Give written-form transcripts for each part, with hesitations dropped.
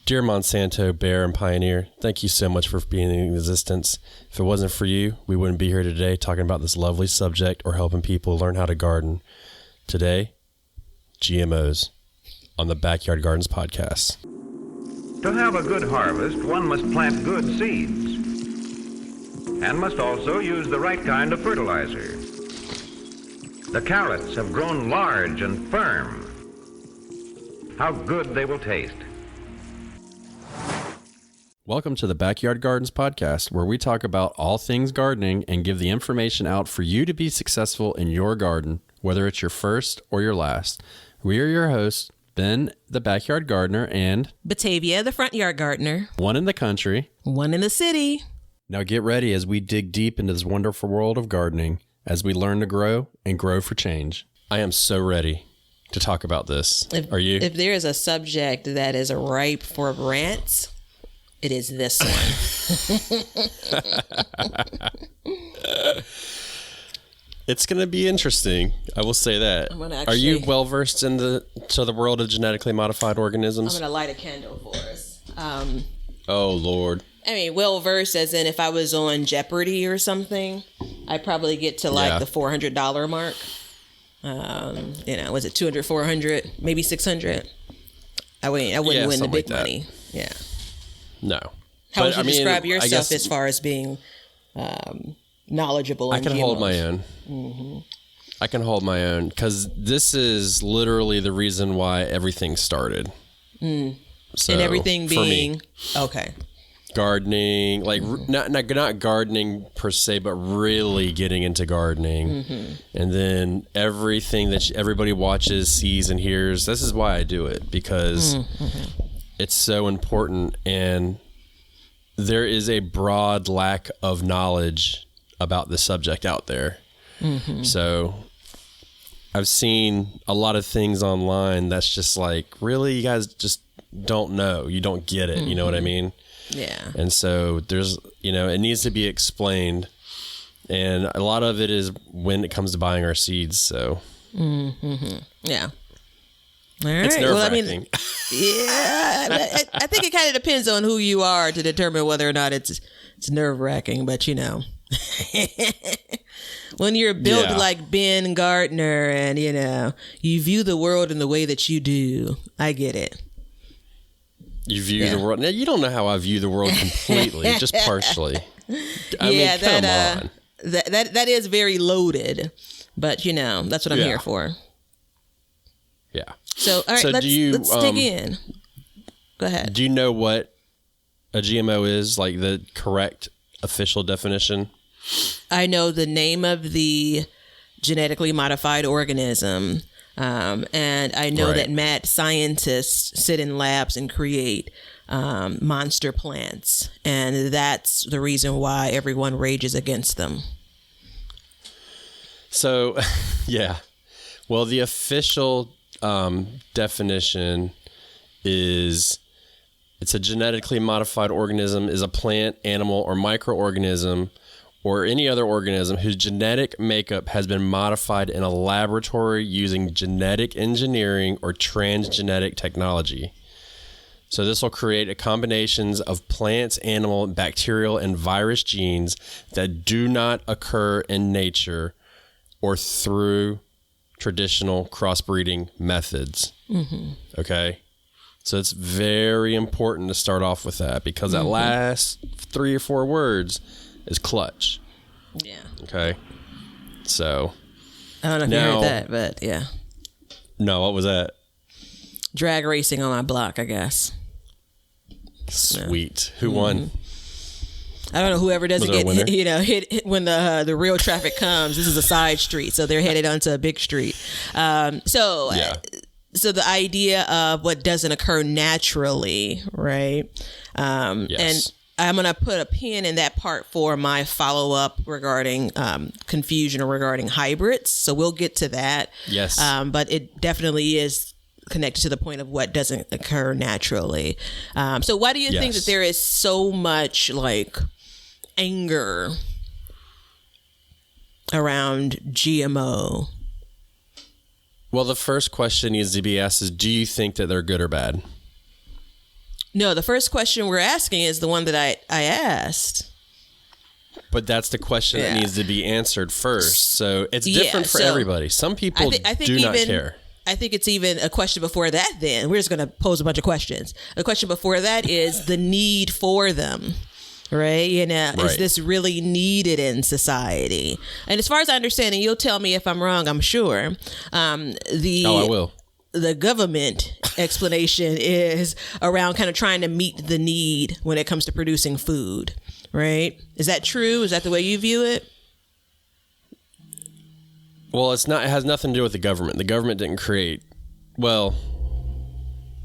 Dear Monsanto, Bear, and Pioneer, thank you so much for being in existence. If it wasn't for you, we wouldn't be here today talking about this lovely subject or helping people learn how to garden. Today, GMOs on the Backyard Gardens podcast. To have a good harvest, one must plant good seeds and must also use the right kind of fertilizer. The carrots have grown large and firm. How good they will taste. Welcome to the Backyard Gardens podcast, where we talk about all things gardening and give the information out for you to be successful in your garden, whether it's your first or your last. We are your hosts, Ben, the backyard gardener, and Batavia, the front yard gardener. one in the country, One in the city. Now get ready as we dig deep into this wonderful world of gardening, as we learn to grow and grow for change. I am so ready to talk about this. Are you? If there is a subject that is ripe for rants, it is this one. It's going to be interesting. I will say that. Are you well versed in the world of genetically modified organisms? I'm going to light a candle for us. Oh, Lord. I mean, well versed as in if I was on Jeopardy or something, I'd probably get to the $400 mark. Was it 200, 400, maybe 600? I wouldn't win the big money. Yeah. No. How would you describe yourself as far as being knowledgeable in GMOs? I can hold my own. Mm-hmm. I can hold my own because this is literally the reason why everything started. So, and everything being okay. Gardening, like not gardening per se, but really getting into gardening, and then everything that everybody watches, sees, and hears. This is why I do it, because it's so important, and there is a broad lack of knowledge about the subject out there. So I've seen a lot of things online that's just like, really, you guys just don't know. You don't get it. You know what I mean? Yeah. And so there's, it needs to be explained. And a lot of it is when it comes to buying our seeds. So, Yeah. All right. It's nerve-wracking. I think it kind of depends on who you are to determine whether or not it's nerve-wracking. But, when you're built like Ben Gardner and, you view the world in the way that you do, I get it. You view the world. Now, you don't know how I view the world completely, just partially. I mean, come on. That is very loaded, but that's what I'm here for. Yeah. So, all right, let's dig in. Go ahead. Do you know what a GMO is, like the correct official definition? I know the name of the genetically modified organism. And I know that mad scientists sit in labs and create monster plants. And that's the reason why everyone rages against them. So, yeah. Well, the official definition is it's a genetically modified organism is a plant, animal, or microorganism or any other organism whose genetic makeup has been modified in a laboratory using genetic engineering or transgenetic technology. So this will create a combinations of plants, animal, bacterial, and virus genes that do not occur in nature or through traditional crossbreeding methods. Okay? So it's very important to start off with that, because that last 3 or 4 words is clutch. Yeah. Okay. So. I don't know if you heard that, but yeah. No, what was that? Drag racing on my block, I guess. Sweet. Who won? I don't know. Whoever doesn't get hit when the real traffic comes. This is a side street, so they're headed onto a big street. So the idea of what doesn't occur naturally, right? And I'm going to put a pin in that part for my follow-up regarding confusion regarding hybrids. So we'll get to that. Yes. But it definitely is connected to the point of what doesn't occur naturally. So why do you think that there is so much anger around GMO? Well, the first question needs to be asked is, do you think that they're good or bad? No, the first question we're asking is the one that I asked. But that's the question that needs to be answered first. So it's different for everybody. Some people do not care. I think it's even a question before that then. We're just going to pose a bunch of questions. The question before that is the need for them, right? Is this really needed in society? And as far as I understand, and you'll tell me if I'm wrong, I'm sure. I will. The government explanation is around kind of trying to meet the need when it comes to producing food. Right? Is that true? Is that the way you view it? Well, it's not. It has nothing to do with the government. The government didn't create. Well,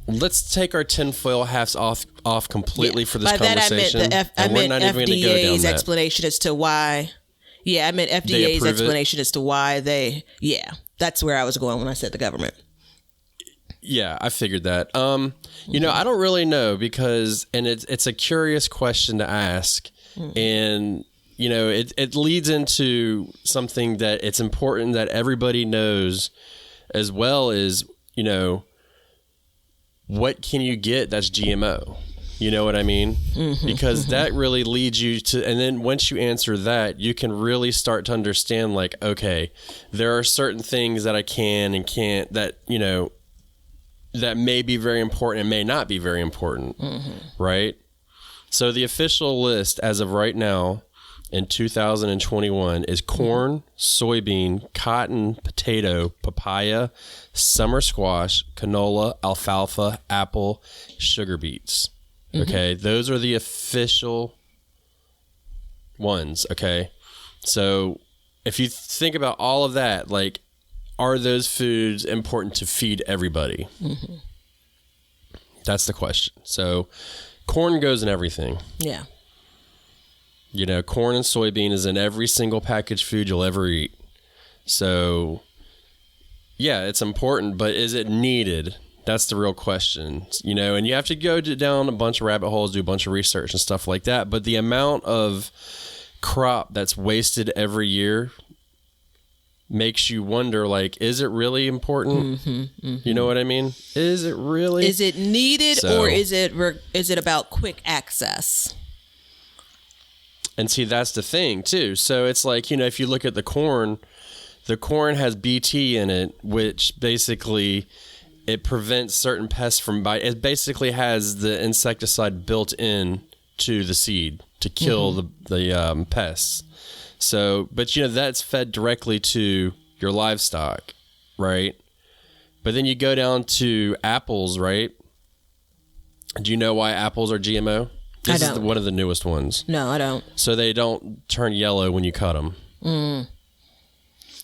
let's take our tinfoil hats off completely for this conversation. I meant FDA's explanation as to why. Yeah, I meant FDA's explanation as to why they. Yeah, that's where I was going when I said the government. Yeah, I figured that. I don't really know because, and it's a curious question to ask. And, it leads into something that it's important that everybody knows as well as, what can you get that's GMO? You know what I mean? Because that really leads you to, and then once you answer that, you can really start to understand like, okay, there are certain things that I can and can't that, that may be very important and may not be very important, right? So the official list as of right now in 2021 is corn, soybean, cotton, potato, papaya, summer squash, canola, alfalfa, apple, sugar beets. Okay, those are the official ones, okay? So if you think about all of that, like, are those foods important to feed everybody? That's the question. So corn goes in everything. Yeah. Corn and soybean is in every single packaged food you'll ever eat. So, yeah, it's important, but is it needed? That's the real question. And you have to go down a bunch of rabbit holes, do a bunch of research and stuff like that. But the amount of crop that's wasted every year makes you wonder, like, is it really important? You know what I mean? Is it really? Is it needed or is it about quick access? And see, that's the thing too. So it's like, if you look at the corn has BT in it, which basically it prevents certain pests from biting. It basically has the insecticide built in to the seed to kill the pests. So, but that's fed directly to your livestock, right? But then you go down to apples, right? Do you know why apples are GMO? This is one of the newest ones. No, I don't. So they don't turn yellow when you cut them.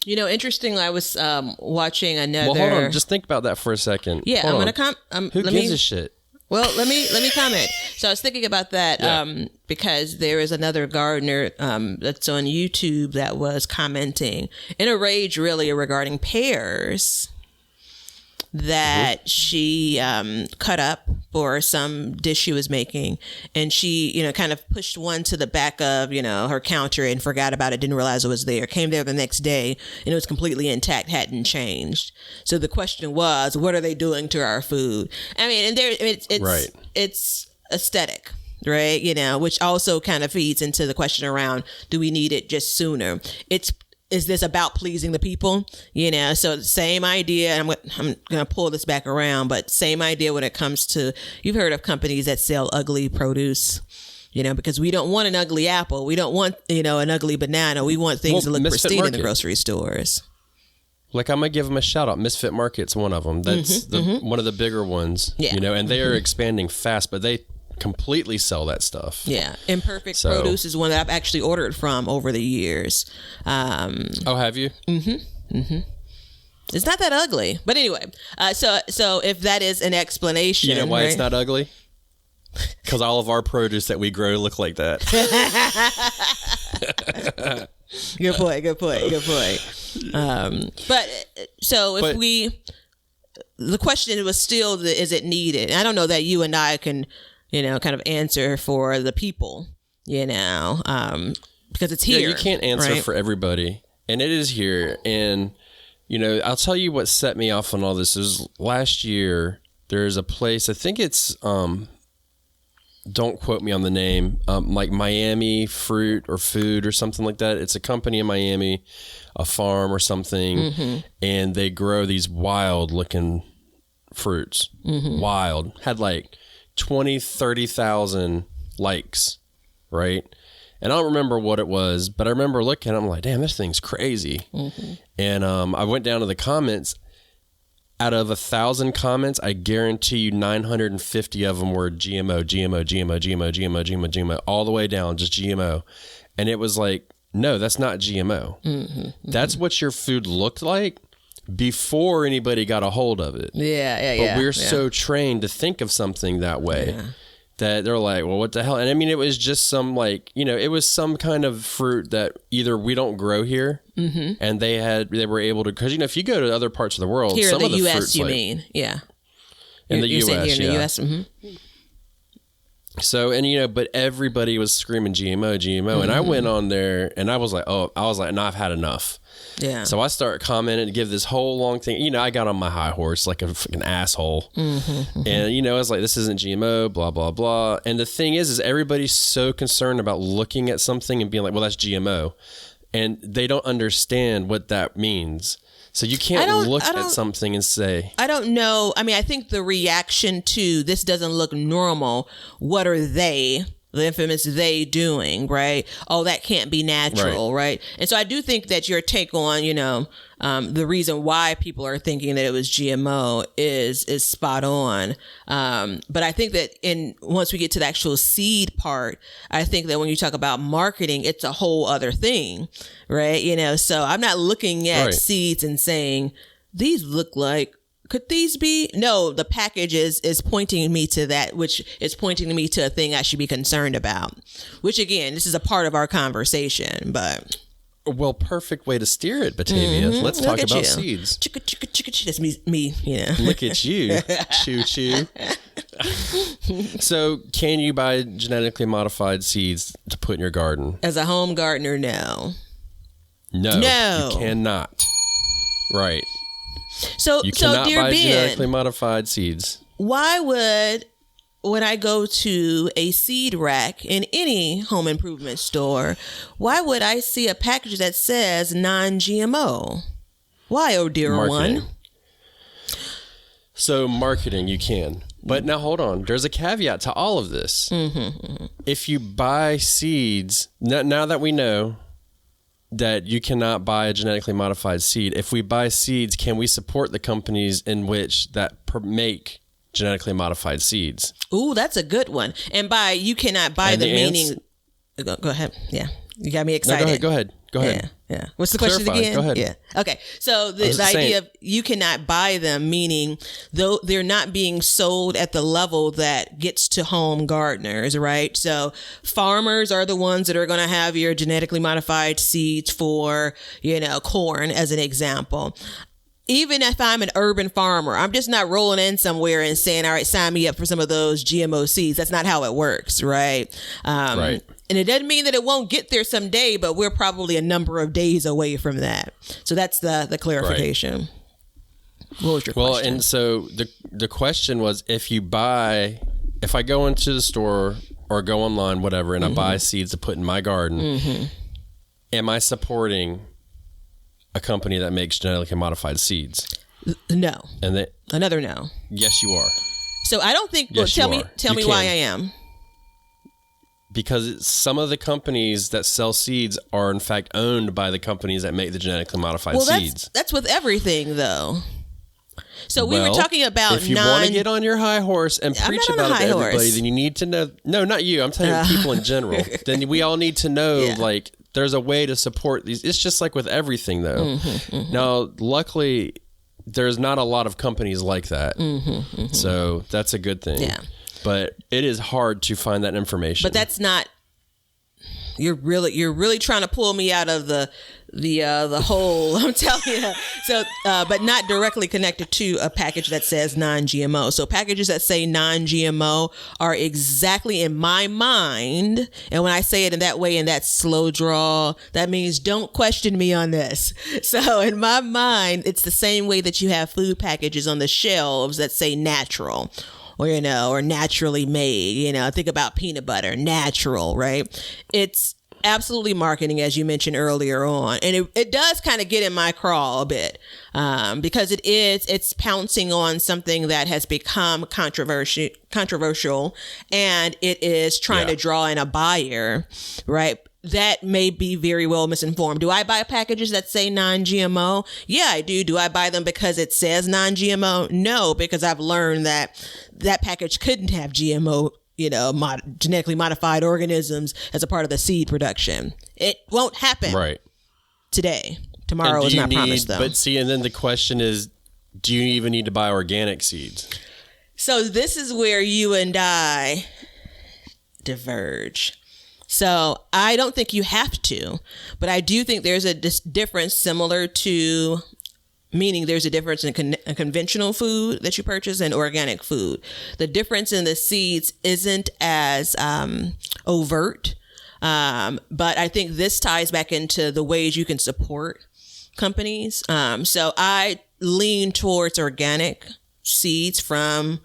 Interestingly, I was watching another. Well, hold on. Just think about that for a second. Yeah, hold I'm going to Who gives a shit? Well, let me comment. So I was thinking about that because there is another gardener that's on YouTube that was commenting in a rage really regarding pears that she cut up for some dish she was making, and she kind of pushed one to the back of her counter and forgot about it, didn't realize it was there, came there the next day and it was completely intact, hadn't changed. So the question was, what are they doing to our food? I mean, and it's aesthetic, right? Which also kind of feeds into the question around, do we need it just sooner? Is this about pleasing the people? So same idea. I'm going to pull this back around, but same idea when it comes to, you've heard of companies that sell ugly produce, because we don't want an ugly apple. We don't want, an ugly banana. We want things to look pristine in the grocery stores. Like, I'm going to give them a shout out. Misfit Market's one of them. That's one of the bigger ones, and they are expanding fast, but they completely sell that stuff. Yeah. Imperfect Produce is one that I've actually ordered from over the years. Oh, have you? It's not that ugly, but anyway, so if that is an explanation, you know why it's not ugly? Because all of our produce that we grow look like that. Good point. The question was still, is it needed? I don't know that you and I can kind of answer for the people, because it's here. Yeah, you can't answer for everybody, and it is here. And, I'll tell you what set me off on all this is last year, there's a place, I think it's don't quote me on the name, like Miami Fruit or Food or something like that. It's a company in Miami, a farm or something, and they grow these wild looking fruits. Wild. Had like 20, 30,000 likes, right? And I don't remember what it was, but I remember looking at it, I'm like, damn, this thing's crazy. And I went down to the comments. Out of 1,000 comments, I guarantee you 950 of them were GMO, GMO, GMO, GMO, GMO, GMO, GMO, all the way down, just GMO. And it was like, no, that's not GMO. That's what your food looked like before anybody got a hold of it. But we're so trained to think of something that way that they're like, well, what the hell? And I mean, it was just some like, it was some kind of fruit that either we don't grow here and they were able to, because, if you go to other parts of the world, here some in of the the U.S., fruits, you like, mean, in the U.S., here in the U.S., So, and but everybody was screaming GMO, and I went on there and I was like, no, I've had enough. Yeah. So I started commenting to give this whole long thing. I got on my high horse like a fucking asshole. And, I was like, this isn't GMO, blah, blah, blah. And the thing is everybody's so concerned about looking at something and being like, well, that's GMO. And they don't understand what that means. So you can't look at something and say, I don't know. I mean, I think the reaction to this doesn't look normal. What are they, the infamous they, doing, right? Oh, that can't be natural, right? And so I do think that your take on, the reason why people are thinking that it was GMO is spot on. But I think that once we get to the actual seed part, I think that when you talk about marketing, it's a whole other thing, right? So I'm not looking at seeds and saying, these look like, could these be? No, the package is pointing me to that, which is pointing me to a thing I should be concerned about, which again, this is a part of our conversation, but. Well, perfect way to steer it, Batavia. Let's talk about seeds. That's me. Look at you. Choo. So, can you buy genetically modified seeds to put in your garden? As a home gardener, no. No. You cannot. Right. So, you cannot dear buy Ben, genetically modified seeds. Why would, when I go to a seed rack in any home improvement store, why would I see a package that says non-GMO? Why, oh dear marketing. one? So marketing, you can. But now hold on. There's a caveat to all of this. If you buy seeds, now that we know that you cannot buy a genetically modified seed, if we buy seeds, can we support the companies in which that make genetically modified seeds? Ooh, that's a good one. And by you cannot buy the meaning. Go ahead. Yeah. You got me excited. No, go ahead. Yeah. What's the question again? Go ahead. Yeah. Okay. So the idea of you cannot buy them, meaning though they're not being sold at the level that gets to home gardeners, right? So farmers are the ones that are going to have your genetically modified seeds for, corn as an example. Even if I'm an urban farmer, I'm just not rolling in somewhere and saying, all right, sign me up for some of those GMO seeds. That's not how it works, right? Right. And it doesn't mean that it won't get there someday, but we're probably a number of days away from that. So that's the clarification. Right. What was your question? Well, and so the question was, if I go into the store or go online, whatever, and I buy seeds to put in my garden, am I supporting a company that makes genetically modified seeds? No. And another no. Yes, you are. So I don't think. Yes, well, tell me why I am. Because some of the companies that sell seeds are in fact owned by the companies that make the genetically modified seeds. That's with everything, though. So we were talking about if you want to get on your high horse and preach about it to everybody, then you need to know. No, not you. I'm telling you, people in general. Then we all need to know, like, there's a way to support these. It's just like with everything, though. Now, luckily, there's not a lot of companies like that. So that's a good thing. Yeah. But it is hard to find that information. But that's not. You're really trying to pull me out of the hole. I'm telling you. So, but not directly connected to a package that says non-GMO. So packages that say non-GMO are exactly in my mind. And when I say it in that way, in that slow draw, that means don't question me on this. So in my mind, it's the same way that you have food packages on the shelves that say natural, or, or naturally made, think about peanut butter, natural, right? It's absolutely marketing, as you mentioned earlier on. And it does kind of get in my craw a bit, because it's pouncing on something that has become controversial, and it is trying to draw in a buyer, right? That may be very well misinformed. Do I buy packages that say non-GMO? Yeah, I do. Do I buy them because it says non-GMO? No, because I've learned that package couldn't have GMO, genetically modified organisms as a part of the seed production. It won't happen today. Tomorrow is not promised, though. But see, and then the question is, do you even need to buy organic seeds? So this is where you and I diverge. So I don't think you have to, but I do think there's a difference similar to, meaning there's a difference in a conventional food that you purchase and organic food. The difference in the seeds isn't as overt, but I think this ties back into the ways you can support companies. So I lean towards organic seeds from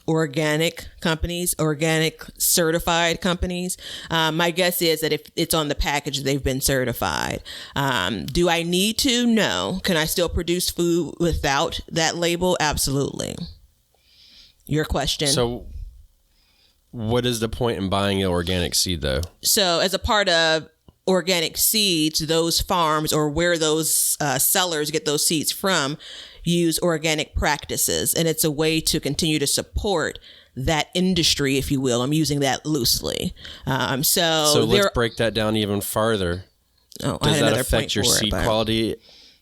organic companies, organic certified companies. My guess is that if it's on the package, they've been certified. Do I need to? No. Can I still produce food without that label? Absolutely. Your question. So what is the point in buying an organic seed, though? So as a part of organic seeds, those farms or where those sellers get those seeds from use organic practices, and it's a way to continue to support that industry, if you will. I'm using that loosely. So let's break that down even farther. Does that affect your seed quality?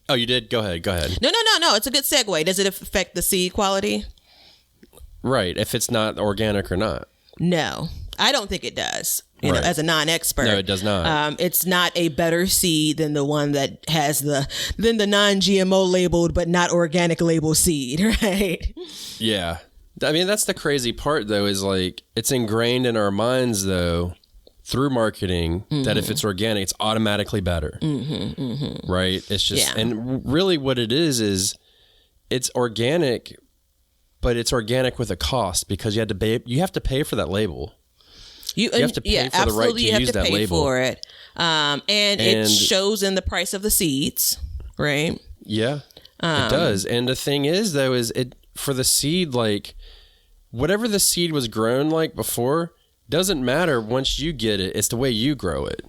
Oh, you did? Go ahead. No. It's a good segue. Does it affect the seed quality? Right. If it's not organic or not. No, I don't think it does. You know, as a non-expert. No, it does not. It's not a better seed than the one that has the non-GMO labeled but not organic label seed, right? Yeah. I mean, that's the crazy part, though, is like it's ingrained in our minds, though, through marketing, that if it's organic, it's automatically better. Right? It's just, and really what it is it's organic, but it's organic with a cost because you have to pay for that label. You have to pay for the right to use that label. You have to pay for it. And it shows in the price of the seeds, right? Yeah, it does. And the thing is, though, is it for the seed, like whatever the seed was grown like before, doesn't matter once you get it. It's the way you grow it.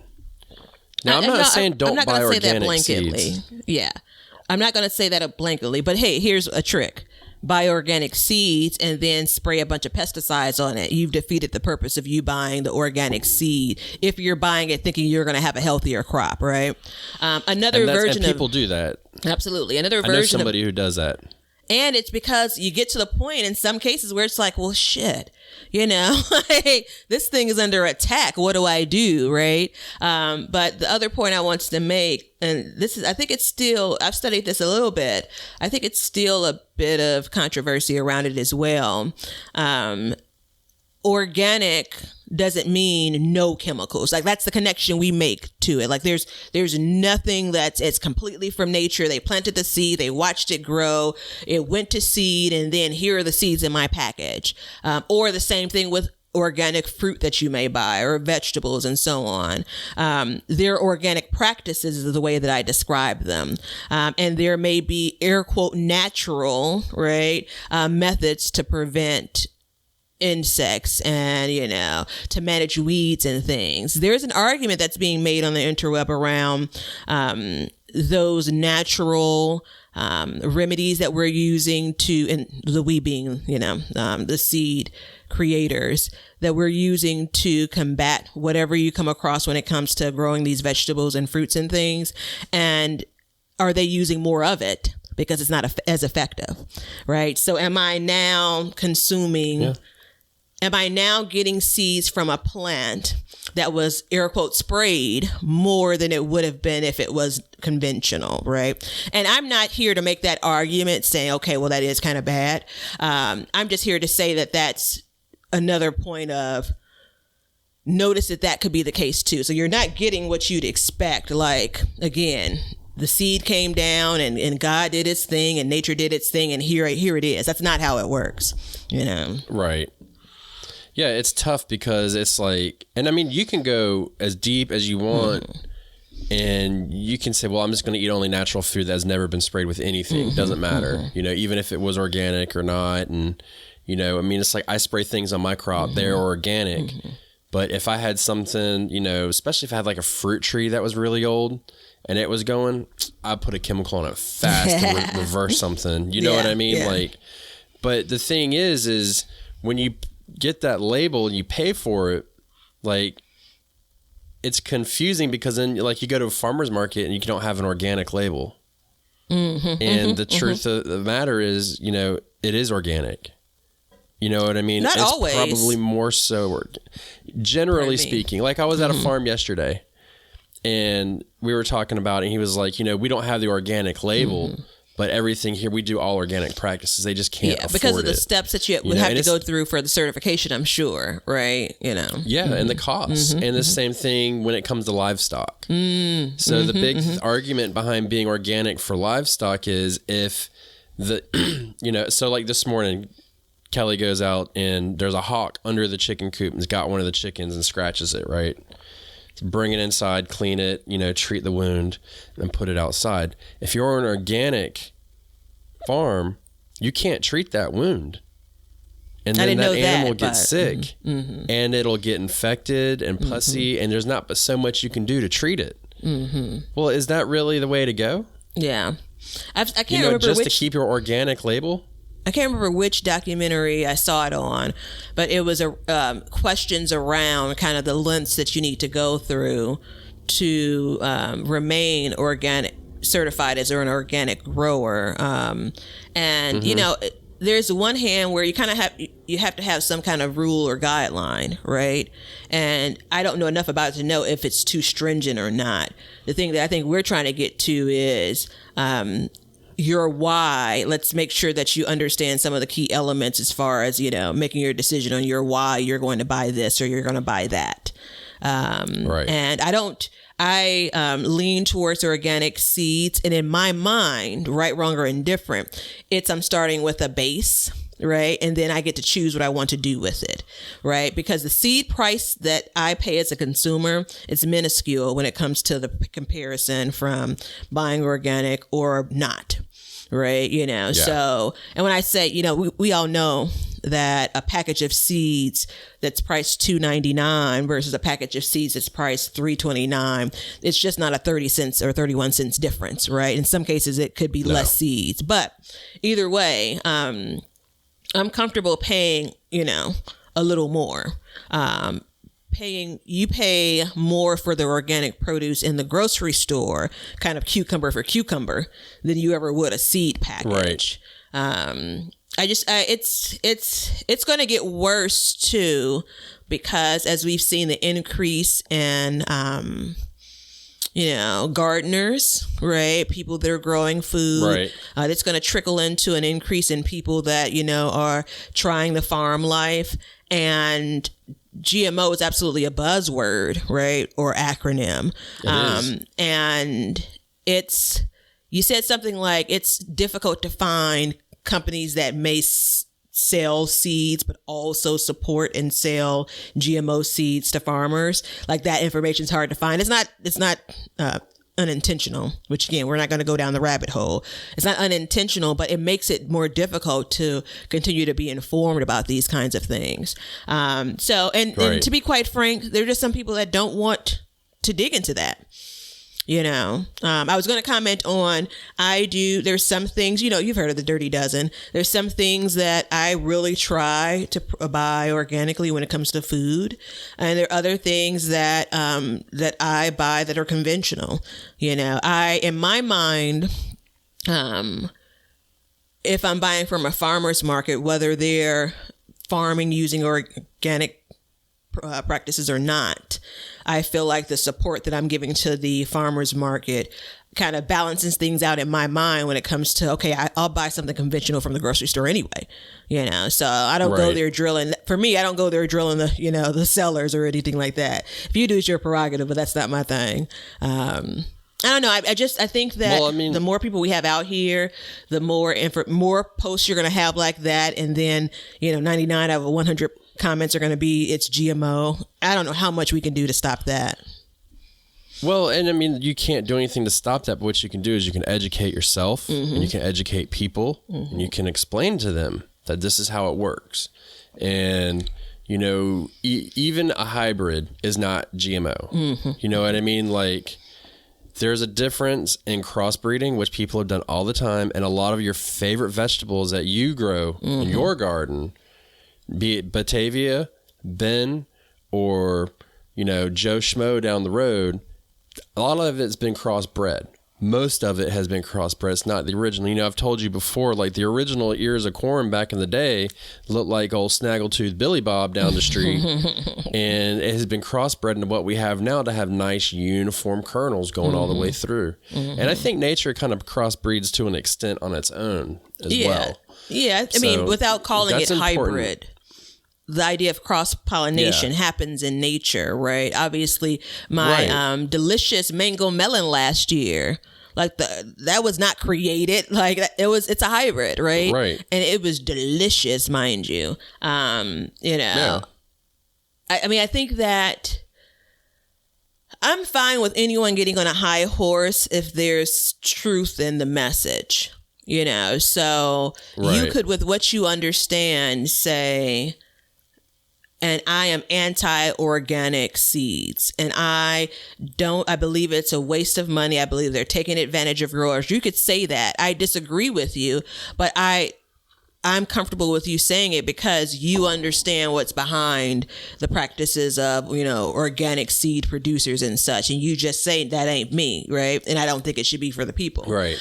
Now, I'm not saying don't buy organic seeds. Yeah, I'm not going to say that blanketly. But hey, here's a trick. Buy organic seeds and then spray a bunch of pesticides on it. You've defeated the purpose of you buying the organic seed if you're buying it thinking you're going to have a healthier crop, right? Another version of people do that. Absolutely. Another version I know somebody who does that. And it's because you get to the point in some cases where it's like, well, shit, like, this thing is under attack. What do I do? Right. But the other point I wanted to make, and I think it's still, I've studied this a little bit. I think it's still a bit of controversy around it as well. Organic doesn't mean no chemicals. Like that's the connection we make to it. Like there's nothing it's completely from nature. They planted the seed, they watched it grow, it went to seed, and then here are the seeds in my package. Or the same thing with organic fruit that you may buy or vegetables and so on. Their organic practices is the way that I describe them. And there may be air quote natural, right, methods to prevent insects and, to manage weeds and things. There's an argument that's being made on the interweb around those natural remedies that we're using and the we being, the seed creators that we're using to combat whatever you come across when it comes to growing these vegetables and fruits and things. And are they using more of it because it's not as effective, right? So am I now consuming... Yeah. Am I now getting seeds from a plant that was air quote sprayed more than it would have been if it was conventional, right? And I'm not here to make that argument saying, okay, well, that is kind of bad. I'm just here to say that that's another point of notice that could be the case too. So you're not getting what you'd expect. Like, again, the seed came down and God did its thing and nature did its thing and here it is. That's not how it works, you know? Right. Yeah, it's tough because it's like, and I mean, you can go as deep as you want and you can say, well, I'm just going to eat only natural food that has never been sprayed with anything. Doesn't matter, you know, even if it was organic or not. And, you know, I mean, it's like I spray things on my crop. They're organic. But if I had something, you know, especially if I had like a fruit tree that was really old and it was going, I'd put a chemical on it fast to reverse something. You know what I mean? Like, but the thing is when you get that label and you pay for it, like, it's confusing because then like you go to a farmer's market and you don't have an organic label. And the truth of the matter is, you know, it is organic. You know what I mean? Not it's always. Probably more so, generally speaking. Like I was at a farm yesterday and we were talking about it and he was like, you know, we don't have the organic label, but everything here, we do all organic practices. They just can't afford because of the it. steps that you would have to go through for the certification, I'm sure, right? You know. Yeah, and the costs. And the same thing when it comes to livestock. So the big argument behind being organic for livestock is if the, you know, so like this morning, Kelly goes out and there's a hawk under the chicken coop and has got one of the chickens and scratches it, right? Bring it inside, clean it, you know, treat the wound and put it outside. If you're an organic farm, you can't treat that wound. And then that animal gets sick and it'll get infected and pussy and there's not so much you can do to treat it. Well, is that really the way to go? Yeah. I can't remember just to keep your organic label? I can't remember which documentary I saw it on, but it was questions around kind of the lengths that you need to go through to remain organic, certified as an organic grower. And you know, there's one hand where you kind of have to have some kind of rule or guideline, right? And I don't know enough about it to know if it's too stringent or not. The thing that I think we're trying to get to is your why. Let's make sure that you understand some of the key elements as far as, you know, making your decision on your why you're going to buy this or you're going to buy that. Right. And I lean towards organic seeds. And in my mind, right, wrong, or indifferent, I'm starting with a base, right? And then I get to choose what I want to do with it, right? Because the seed price that I pay as a consumer is minuscule when it comes to the comparison from buying organic or not. Right. You know, so, and when I say, you know, we all know that a package of seeds that's priced $2.99 versus a package of seeds that's priced $3.29, it's just not a 30 cents or 31 cents difference. Right. In some cases, it could be less seeds, but either way, I'm comfortable paying, you know, a little more. You pay more for the organic produce in the grocery store, kind of cucumber for cucumber, than you ever would a seed package. Right. It's going to get worse too, because as we've seen the increase in, you know, gardeners, right? People that are growing food. Right. That's going to trickle into an increase in people that, you know, are trying the farm life. And GMO is absolutely a buzzword, right? Or acronym. And you said something like it's difficult to find companies that may sell seeds, but also support and sell GMO seeds to farmers. Like that information is hard to find. It's not unintentional, which again, we're not going to go down the rabbit hole. It's not unintentional, but it makes it more difficult to continue to be informed about these kinds of things. And to be quite frank, there are just some people that don't want to dig into that. You know, I was going to comment on, there's some things, you know, you've heard of the Dirty Dozen. There's some things that I really try to buy organically when it comes to food. And there are other things that I buy that are conventional. You know, in my mind, if I'm buying from a farmer's market, whether they're farming using organic practices or not, I feel like the support that I'm giving to the farmer's market kind of balances things out in my mind when it comes to, okay, I'll buy something conventional from the grocery store anyway, you know, so I don't go there drilling. For me, I don't go there drilling the cellars or anything like that. If you do, it's your prerogative, but that's not my thing. I don't know. I think that the more people we have out here, the more posts you're going to have like that. And then, 99 out of 100 comments are going to be it's GMO. I don't know how much we can do to stop that. Well, and I mean, you can't do anything to stop that. But what you can do is you can educate yourself and you can educate people and you can explain to them that this is how it works. And, even a hybrid is not GMO. You know what I mean? Like, there's a difference in crossbreeding, which people have done all the time. And a lot of your favorite vegetables that you grow in your garden, be it Batavia, Ben, or, Joe Schmo down the road, a lot of it's been crossbred. Most of it has been crossbred. It's not the original. I've told you before, like the original ears of corn back in the day looked like old Snaggletooth Billy Bob down the street. And it has been crossbred into what we have now to have nice uniform kernels going all the way through. And I think nature kind of crossbreeds to an extent on its own as well. Yeah. I mean, without calling it hybrid. The idea of cross-pollination happens in nature, right? Obviously, my delicious mango melon last year, like that was not created. Like it's a hybrid, right? Right. And it was delicious, mind you. Yeah. I think that I'm fine with anyone getting on a high horse if there's truth in the message, So you could, with what you understand, say, and I am anti-organic seeds. And I believe it's a waste of money. I believe they're taking advantage of growers. You could say that. I disagree with you, but I'm comfortable with you saying it because you understand what's behind the practices of, organic seed producers and such. And you just say that ain't me, right? And I don't think it should be for the people. Right.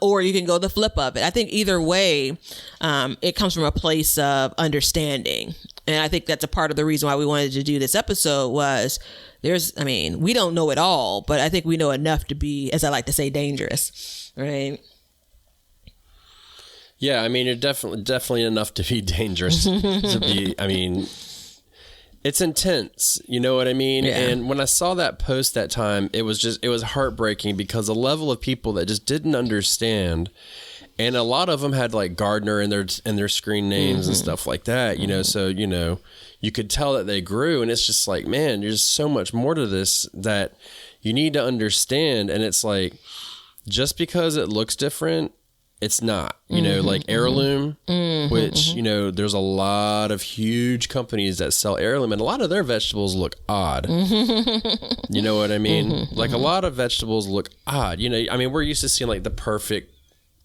Or you can go the flip of it. I think either way, it comes from a place of understanding. And I think that's a part of the reason why we wanted to do this episode was we don't know it all, but I think we know enough to be, as I like to say, dangerous, right? Yeah, I mean, you're definitely enough to be dangerous. It's intense. You know what I mean? Yeah. And when I saw that post that time, it was heartbreaking because the level of people that just didn't understand. And a lot of them had like Gardner in their screen names and stuff like that, so, you could tell that they grew. And it's just like, man, there's so much more to this that you need to understand. And it's like, just because it looks different, it's not, like Heirloom, which, there's a lot of huge companies that sell Heirloom and a lot of their vegetables look odd. You know what I mean? Like a lot of vegetables look odd. We're used to seeing like the perfect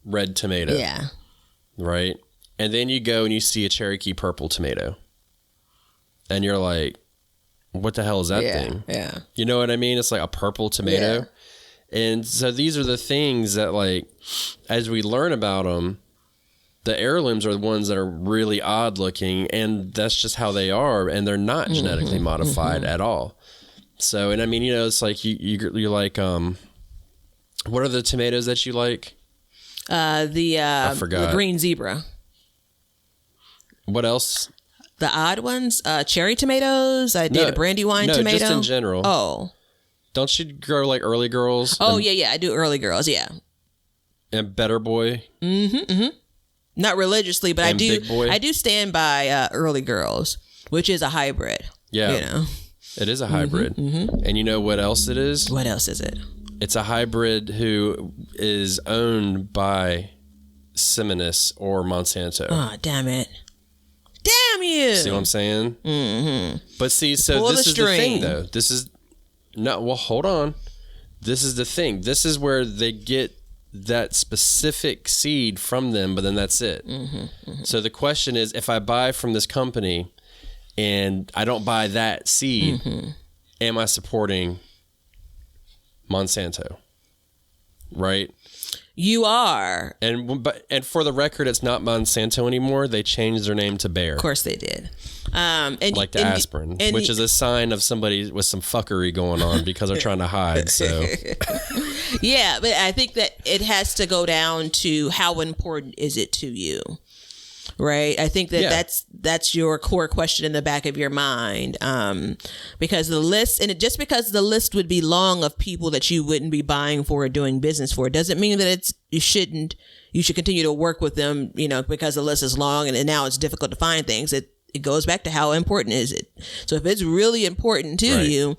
red tomato. Yeah. Right? And then you go and you see a Cherokee purple tomato. And you're like, what the hell is that thing? Yeah. You know what I mean? It's like a purple tomato. Yeah. And so these are the things that, like, as we learn about them, the heirlooms are the ones that are really odd looking, and that's just how they are, and they're not genetically modified at all. So, and it's like you're like, what are the tomatoes that you like? I forgot. The green zebra. What else? The odd ones, cherry tomatoes. I did a brandywine tomato. Just in general. Oh. Don't you grow like early girls? Oh, yeah. I do early girls, yeah. And Better Boy? Not religiously, but and Big Boy? I do stand by early girls, which is a hybrid. Yeah. It is a hybrid. And you know what else it is? What else is it? It's a hybrid who is owned by Seminus or Monsanto. Oh, damn it. Damn you. See what I'm saying? But see, so this is the thing, though. This is... No, well, hold on. This is the thing. This is where they get that specific seed from them, but then that's it. So the question is, if I buy from this company and I don't buy that seed, am I supporting Monsanto? Right? You are. And for the record, it's not Monsanto anymore. They changed their name to Bayer. Of course they did. Like the aspirin, which is a sign of somebody with some fuckery going on because they're trying to hide. So, yeah, but I think that it has to go down to how important is it to you? right? I think that's your core question in the back of your mind, because the list, and just because the list would be long of people that you wouldn't be buying for or doing business for, doesn't mean that you should continue to work with them, because the list is long and now it's difficult to find things. It goes back to how important is it. So if it's really important to you,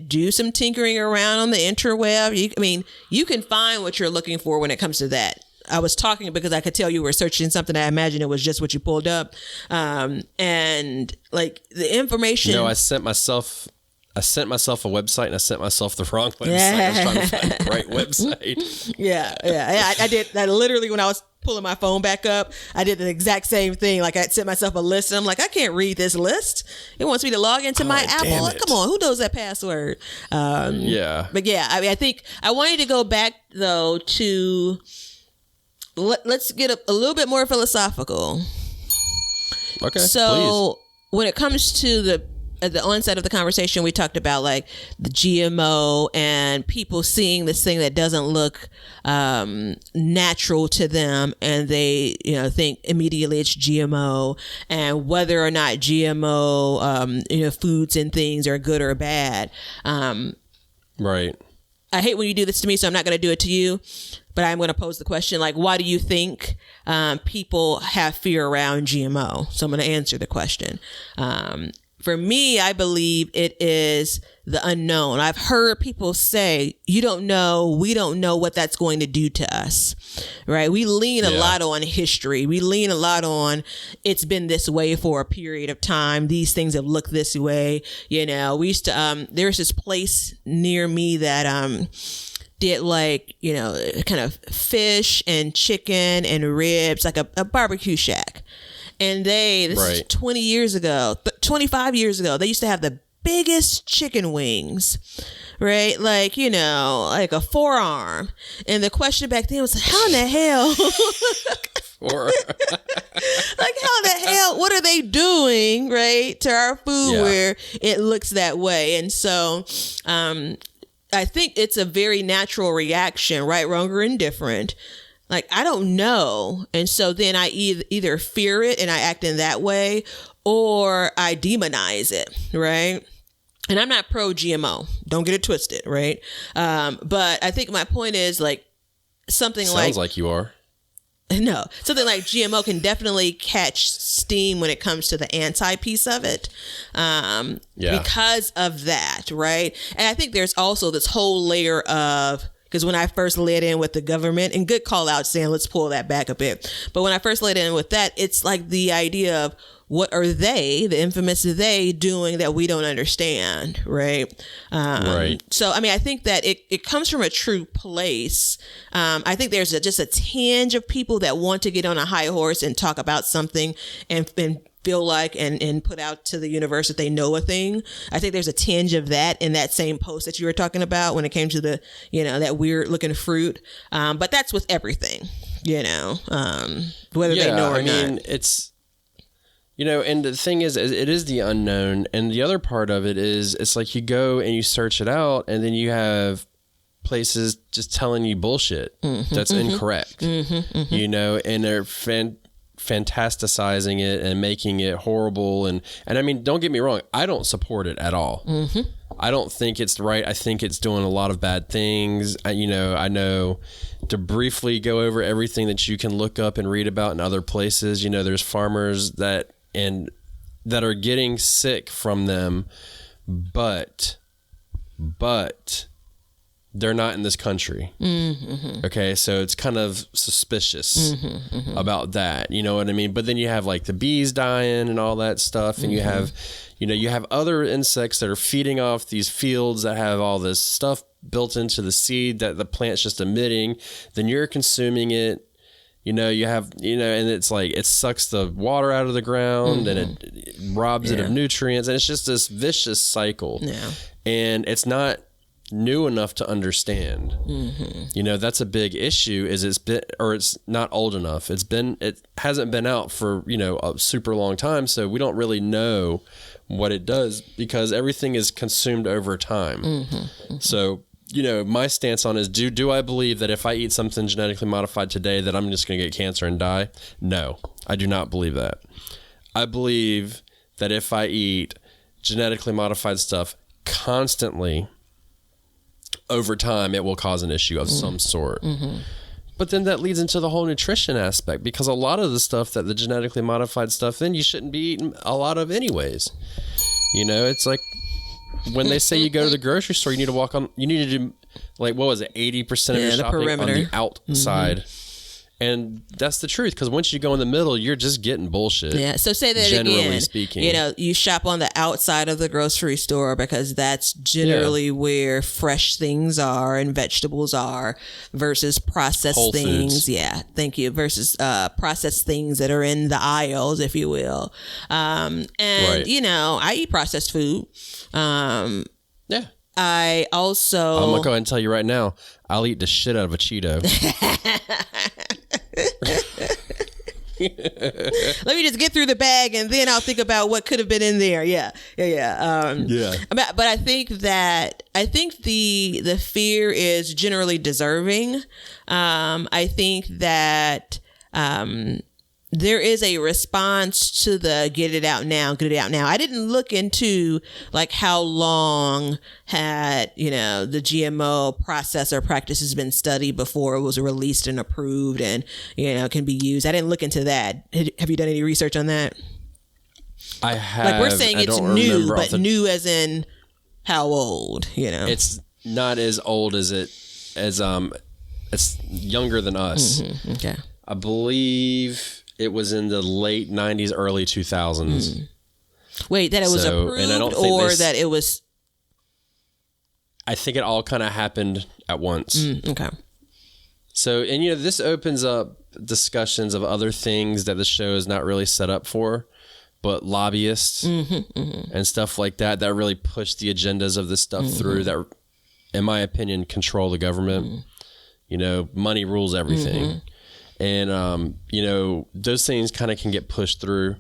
do some tinkering around on the interweb. You can find what you're looking for when it comes to that. I was talking because I could tell you were searching something. I imagine it was just what you pulled up. And like the information. I sent myself a website and I sent myself the wrong website. I was trying to find the right website. Yeah. I did that literally when I was pulling my phone back up. I did the exact same thing. Like I sent myself a list and I'm like, I can't read this list. It wants me to log into my Apple. Like, come on, who knows that password? But I think I wanted to go back though to let's get a little bit more philosophical. Okay. So when it comes to at the onset of the conversation, we talked about like the GMO and people seeing this thing that doesn't look natural to them, and they think immediately it's GMO, and whether or not GMO foods and things are good or bad. Right. I hate when you do this to me, so I'm not going to do it to you. But I'm going to pose the question, like, why do you think people have fear around GMO? So I'm going to answer the question. For me, I believe it is the unknown. I've heard people say, we don't know what that's going to do to us, right? We lean a lot on history. We lean a lot on it's been this way for a period of time. These things have looked this way. We used to, there's this place near me that, did like, kind of fish and chicken and ribs, like a barbecue shack. And this is 20 years ago, 25 years ago, they used to have the biggest chicken wings, right? Like, like a forearm. And the question back then was, how in the hell? Like, how in the hell? What are they doing, right, to our food where it looks that way? And so, I think it's a very natural reaction, right, wrong, or indifferent. Like, I don't know. And so then I either fear it and I act in that way, or I demonize it, right? And I'm not pro GMO. Don't get it twisted, right? But I think my point is like sounds like you are. No, something like GMO can definitely catch steam when it comes to the anti piece of it, because of that, right? And I think there's also this whole layer of, because when I first led in with the government, and good call out saying, let's pull that back a bit. But when I first led in with that, it's like the idea of what are they, the infamous they, doing that we don't understand, right? Right. So, I think that it comes from a true place. I think there's just a tinge of people that want to get on a high horse and talk about something and feel like and put out to the universe that they know a thing. I think there's a tinge of that in that same post that you were talking about when it came to the, that weird looking fruit. But that's with everything, whether they know or not. It's, and the thing is, it is the unknown. And the other part of it is, it's like you go and you search it out, and then you have places just telling you bullshit that's incorrect, and they're fantasticizing it and making it horrible. And don't get me wrong, I don't support it at all. I don't think it's right. I think it's doing a lot of bad things. I know, to briefly go over everything that you can look up and read about in other places, there's farmers that are getting sick from them, but they're not in this country. Okay, so it's kind of suspicious about that. You know what I mean? But then you have like the bees dying and all that stuff, and you have other insects that are feeding off these fields that have all this stuff built into the seed that the plant's just emitting. Then you're consuming it. You have, and it's like it sucks the water out of the ground and it robs it of nutrients, and it's just this vicious cycle. Yeah, and it's not new enough to understand. That's a big issue. Is it's not old enough. It hasn't been out for a super long time, so we don't really know what it does because everything is consumed over time. So my stance on is, do I believe that if I eat something genetically modified today that I'm just going to get cancer and die? No, I do not believe that. I believe that if I eat genetically modified stuff constantly, over time, it will cause an issue of some sort. But then that leads into the whole nutrition aspect, because a lot of the stuff that the genetically modified stuff, then you shouldn't be eating a lot of anyways. You know, it's like when they say you go to the grocery store, you need to do, like, what was it, 80% of your shopping perimeter on the outside. And that's the truth, because once you go in the middle, you're just getting bullshit. Yeah. So say that generally again. Speaking. You know, you shop on the outside of the grocery store because that's generally where fresh things are and vegetables are, versus processed Whole things. Foods. Yeah. Thank you. Versus processed things that are in the aisles, if you will. You know, I eat processed food. Yeah. I also... I'm going to go ahead and tell you right now, I'll eat the shit out of a Cheeto. Let me just get through the bag and then I'll think about what could have been in there. Yeah. But I think the fear is generally deserving. I think that there is a response to the get it out now. I didn't look into like how long had, you know, the GMO process or practice has been studied before it was released and approved and, you know, can be used. I didn't look into that. Have you done any research on that? I have. Like, we're saying it's new, but new as in how old, you know? It's not as old as it's younger than us. Mm-hmm. Okay. I believe it was in the late 90s, early 2000s. Wait, that it was approved, and I don't think or that it was... I think it all kind of happened at once. Okay. So, and you know, this opens up discussions of other things that the show is not really set up for, but lobbyists and stuff like that really push the agendas of this stuff through, that, in my opinion, control the government. You know, money rules everything. And, you know, those things kind of can get pushed through,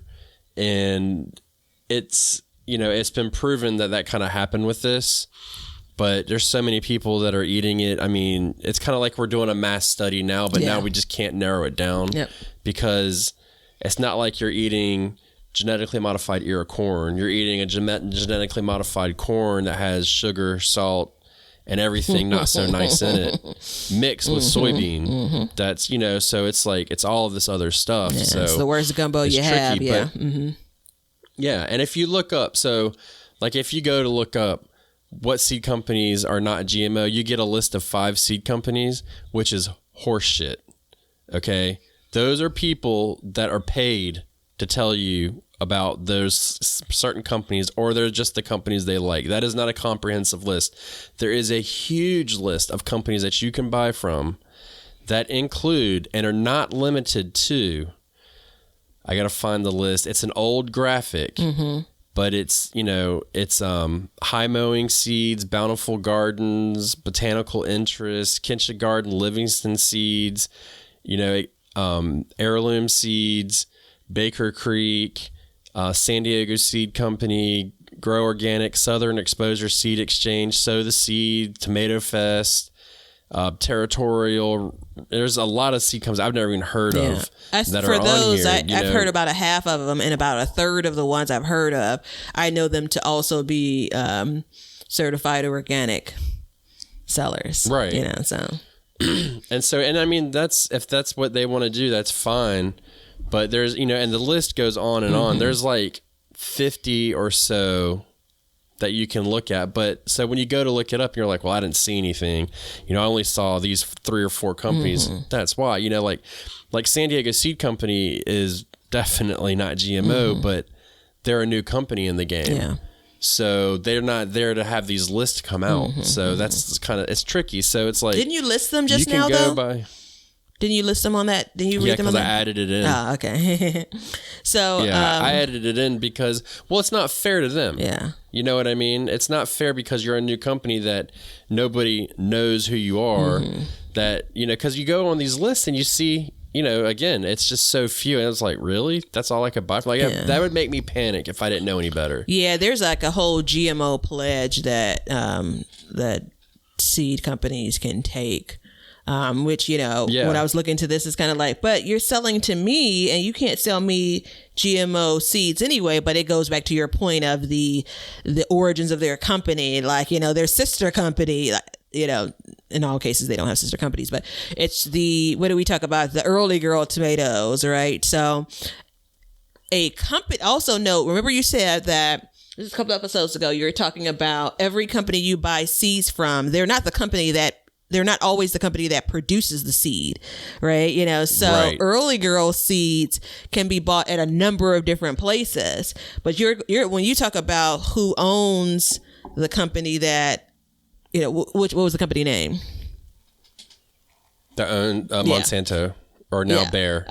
and it's, you know, it's been proven that kind of happened with this, but there's so many people that are eating it. I mean, it's kind of like we're doing a mass study now, but now we just can't narrow it down because it's not like you're eating genetically modified ear of corn. You're eating a genetically modified corn that has sugar, salt, and everything not so nice in it, mixed with soybean. That's, you know, so it's like, it's all of this other stuff. Yeah, so it's the worst gumbo you have. Yeah. Yeah. And if you look up, so like if you go to look up what seed companies are not GMO, you get a list of 5 seed companies, which is horse shit. Okay. Those are people that are paid to tell you about those certain companies, or they're just the companies they like. That is not a comprehensive list. There is a huge list of companies that you can buy from that include and are not limited to, I got to find the list. It's an old graphic, but it's, you know, it's High Mowing Seeds, Bountiful Gardens, Botanical Interest, Kinshasa Garden, Livingston Seeds, you know, Heirloom Seeds, Baker Creek, San Diego Seed Company, Grow Organic, Southern Exposure Seed Exchange, Sow the Seed, Tomato Fest, Territorial. There's a lot of seed companies I've never even heard of that are on here. I've heard about a half of them, and about a third of the ones I've heard of, I know them to also be certified organic sellers. Right. You know, so. And I mean, if that's what they want to do, that's fine. But there's, you know, and the list goes on and on. There's like 50 or so that you can look at. But so when you go to look it up, you're like, well, I didn't see anything. You know, I only saw these 3 or 4 companies. That's why, you know, like San Diego Seed Company is definitely not GMO, but they're a new company in the game. Yeah. So they're not there to have these lists come out. So that's kind of, it's tricky. So it's like, didn't you list them just now though? Didn't you list them on that? Didn't you read them on that? Yeah, because I added it in. Oh, okay. So yeah, I added it in because, well, it's not fair to them. Yeah. You know what I mean? It's not fair because you're a new company that nobody knows who you are. That, you know, because you go on these lists and you see, you know, again, it's just so few. And it's like, really? That's all I could buy? Like, that would make me panic if I didn't know any better. Yeah, there's like a whole GMO pledge that that seed companies can take. which, when I was looking into this, is kind of like, but you're selling to me and you can't sell me GMO seeds anyway. But it goes back to your point of the origins of their company, like, their sister company, in all cases, they don't have sister companies, but it's what do we talk about? The early girl tomatoes, right? So a company, also note, remember you said that this is a couple episodes ago, you were talking about every company you buy seeds from, they're not always the company that produces the seed, right? So right. Early girl seeds can be bought at a number of different places, but you're when you talk about who owns the company that, what was the company name? That owned Monsanto, or now Bayer,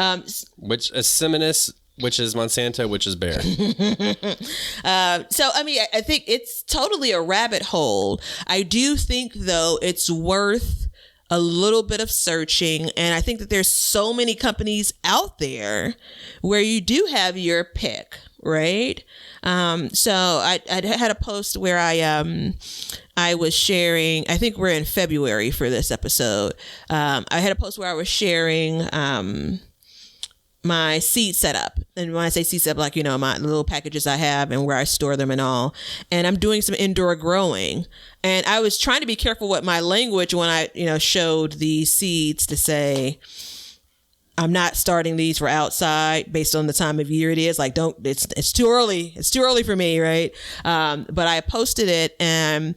which is Seminis, which is Monsanto, which is Bayer. So, I think it's totally a rabbit hole. I do think, though, it's worth a little bit of searching. And I think that there's so many companies out there where you do have your pick, right? So I had a post where I was sharing, I think we're in February for this episode. I had a post where I was sharing my seed setup. And when I say seed setup, like, my little packages I have and where I store them and all. And I'm doing some indoor growing. And I was trying to be careful with my language when I, showed the seeds to say, I'm not starting these for outside based on the time of year it is. Like, it's too early. It's too early for me, right? But I posted it, and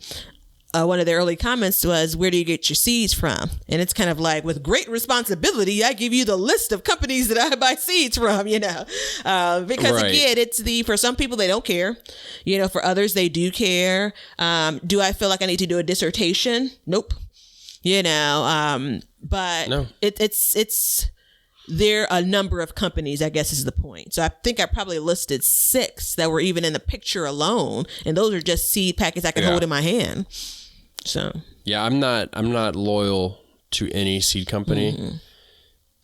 one of the early comments was, where do you get your seeds from? And it's kind of like, with great responsibility, I give you the list of companies that I buy seeds from, because right. Again, for some people, they don't care. For others, they do care. Do I feel like I need to do a dissertation? Nope. But no. It's there are a number of companies, I guess, is the point. So I think I probably listed 6 that were even in the picture alone. And those are just seed packets I can hold in my hand. So yeah, I'm not loyal to any seed company.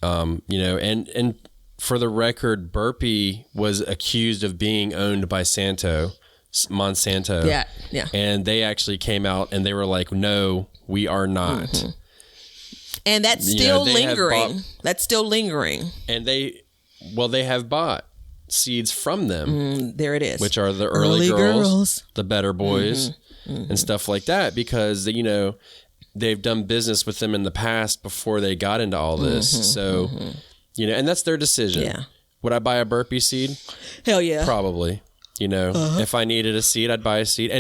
Mm-hmm. And for the record, Burpee was accused of being owned by Monsanto. Yeah. And they actually came out and they were like, no, we are not. Mm-hmm. And that's still lingering. That's still lingering. And they have bought seeds from them. There it is. Which are the early girls, the better boys, and stuff like that, because, they've done business with them in the past before they got into all this. So, and that's their decision. Yeah. Would I buy a Burpee seed? Hell yeah. Probably. If I needed a seed, I'd buy a seed.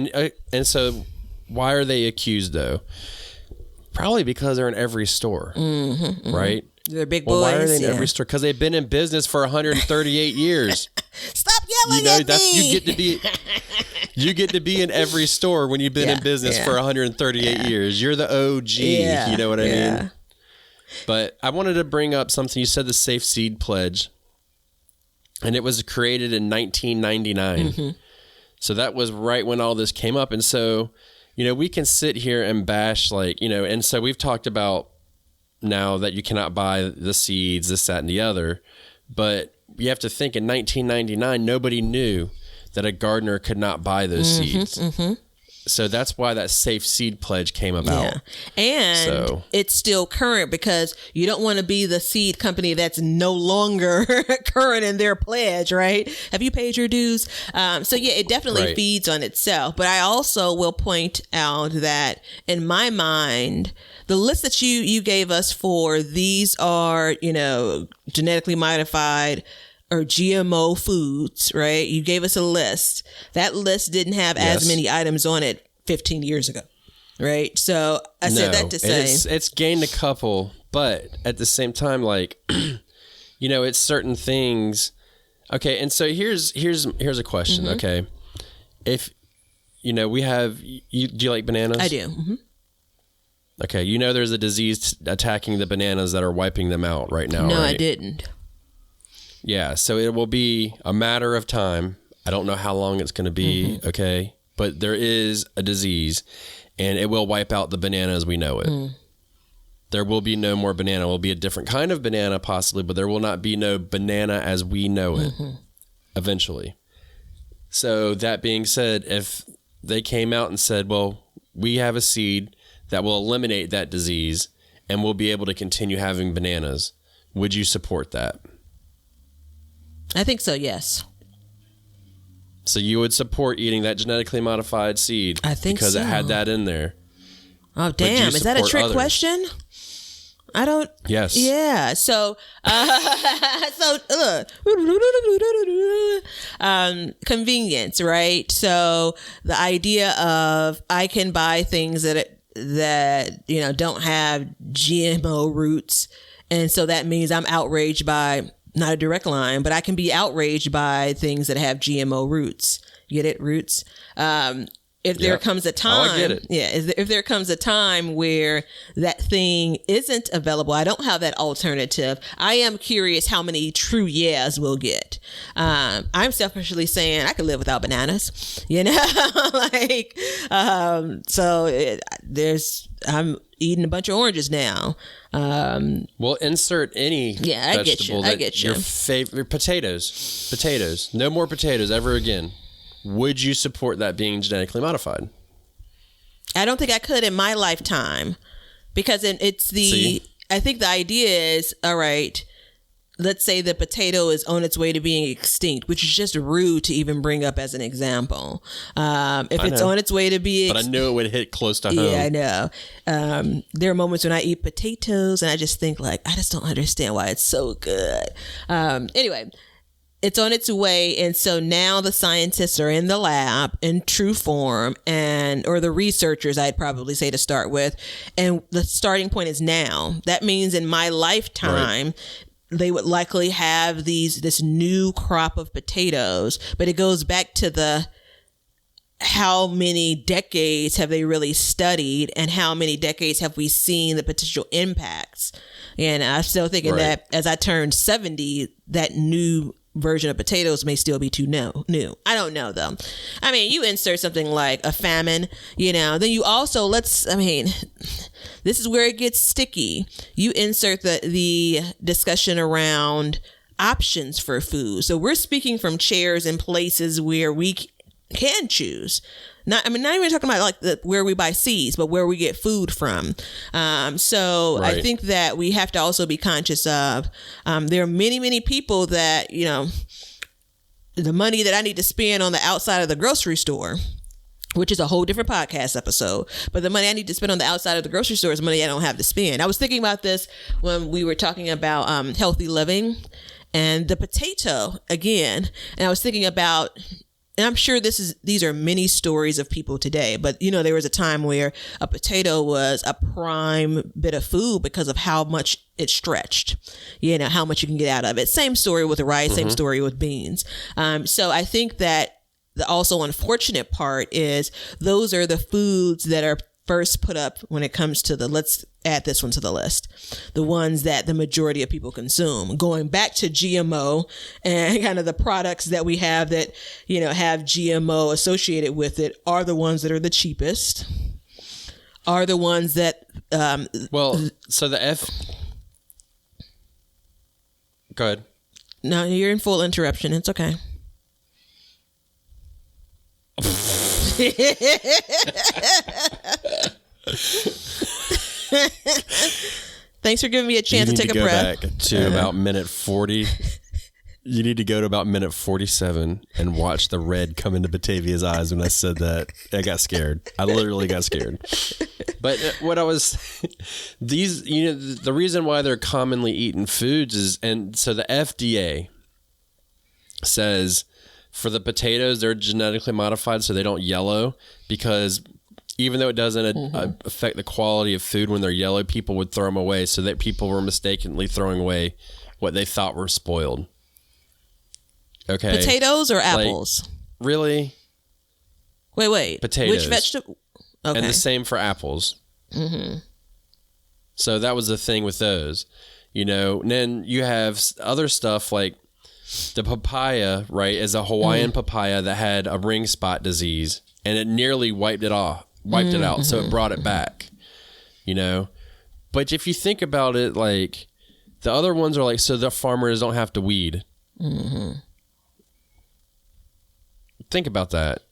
And so why are they accused, though? Probably because they're in every store, right? They're big boys. Why are they in every store? Because they've been in business for 138 years. Stop yelling at me. You get to be in every store when you've been in business for 138 years. You're the OG. Yeah, you know what I mean? But I wanted to bring up something. You said the Safe Seed Pledge, and it was created in 1999. So that was right when all this came up. And so, we can sit here and bash, and so we've talked about now that you cannot buy the seeds, this, that, and the other. But you have to think, in 1999, nobody knew that a gardener could not buy those seeds. So that's why that Safe Seed Pledge came about. Yeah. And it's still current, because you don't want to be the seed company that's no longer current in their pledge, right? Have you paid your dues? So yeah, it definitely feeds on itself. But I also will point out that, in my mind, the list that you gave us for these are, genetically modified or GMO foods, right? You gave us a list. That list didn't have as many items on it 15 years ago, right? So I said that to say it's gained a couple, but at the same time, it's certain things. Okay, and so here's a question. Okay, if we have do you like bananas? I do. Okay, there's a disease attacking the bananas that are wiping them out right now. No, right? I didn't. Yeah, so it will be a matter of time. I don't know how long it's going to be, okay? But there is a disease, and it will wipe out the banana as we know it. There will be no more banana. It will be a different kind of banana possibly, but there will not be no banana as we know it eventually. So that being said, if they came out and said, well, we have a seed that will eliminate that disease, and we'll be able to continue having bananas. Would you support that? I think so, yes. So you would support eating that genetically modified seed? I think because so. It had that in there. Oh, damn. Is that a trick question? I don't. Yes. Yeah. So, convenience, right? So the idea of I can buy things that don't have GMO roots, and so that means I'm outraged by, not a direct line, but I can be outraged by things that have GMO roots. Get it? Roots. If there comes a time, I get it. Yeah, if there comes a time where that thing isn't available, I don't have that alternative. I am curious how many true yeahs we'll get. I'm selfishly saying I could live without bananas, I'm eating a bunch of oranges now. Well, insert any vegetable. I get you. Your favorite potatoes. No more potatoes ever again. Would you support that being genetically modified? I don't think I could in my lifetime, because I think the idea is, all right, let's say the potato is on its way to being extinct, which is just rude to even bring up as an example. If it's on its way to be but I knew it would hit close to home. Yeah, I know. There are moments when I eat potatoes and I just think I just don't understand why it's so good. Anyway, it's on its way, and so now the scientists are in the lab in true form, or the researchers, I'd probably say, to start with, and the starting point is now. That means in my lifetime, they would likely have this new crop of potatoes, but it goes back to how many decades have they really studied, and how many decades have we seen the potential impacts. And I'm still thinking that as I turn 70, that new version of potatoes may still be too new. I don't know though. I mean, you insert something like a famine, then you also this is where it gets sticky. You insert the discussion around options for food. So we're speaking from chairs and places where we can choose. Not even talking about where we buy seeds, but where we get food from. I think that we have to also be conscious of, there are many, many people that, the money that I need to spend on the outside of the grocery store, which is a whole different podcast episode, but the money I need to spend on the outside of the grocery store is money I don't have to spend. I was thinking about this when we were talking about healthy living and the potato again. And I was thinking about, and I'm sure these are many stories of people today, but there was a time where a potato was a prime bit of food because of how much it stretched, how much you can get out of it. Same story with rice, same story with beans. So I think that the also unfortunate part is those are the foods that are first put up when it comes to let's add this one to the list, the ones that the majority of people consume. Going back to GMO and kind of the products that we have that, have GMO associated with it are the ones that are the cheapest, are the ones that, so go ahead. No, you're in full interruption. It's okay. Thanks for giving me a chance to take a breath. Back to about minute 40. You need to go to about minute 47 and watch the red come into Batavia's eyes when I said that. I got scared. I literally got scared. But the reason why they're commonly eaten foods is, and so the FDA says for the potatoes, they're genetically modified so they don't yellow, because even though it doesn't affect the quality of food when they're yellow, people would throw them away, so that people were mistakenly throwing away what they thought were spoiled. Okay. Potatoes or apples? Really? Wait. Potatoes. Which vegetable? Okay. And the same for apples. Mm-hmm. So that was the thing with those, and then you have other stuff like the papaya, right, is a Hawaiian papaya that had a ring spot disease, and it nearly wiped it out. So it brought it back, But if you think about it, the other ones are so the farmers don't have to weed. Mm-hmm. Think about that.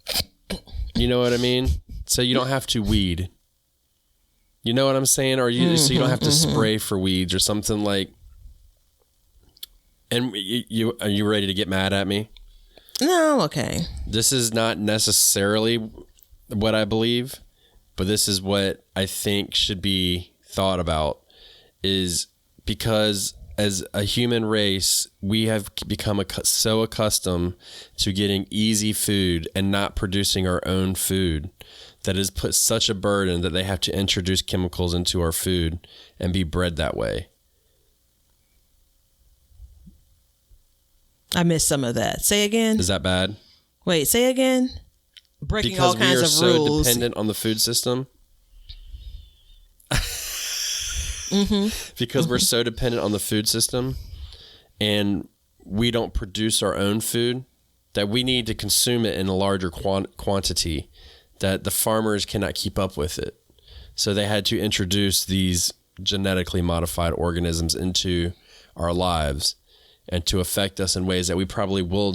You know what I mean? So you don't have to weed. You know what I'm saying? Or so you don't have to spray for weeds or something like. And are you ready to get mad at me? No, okay. This is not necessarily what I believe, but this is what I think should be thought about, is because as a human race, we have become so accustomed to getting easy food and not producing our own food that has put such a burden that they have to introduce chemicals into our food and be bred that way. I missed some of that. Say again. Is that bad? Wait, say again. Breaking because all kinds of rules. Because we are so dependent on the food system. Because we're so dependent on the food system and we don't produce our own food, that we need to consume it in a larger quantity, that the farmers cannot keep up with it. So they had to introduce these genetically modified organisms into our lives and to affect us in ways that we probably do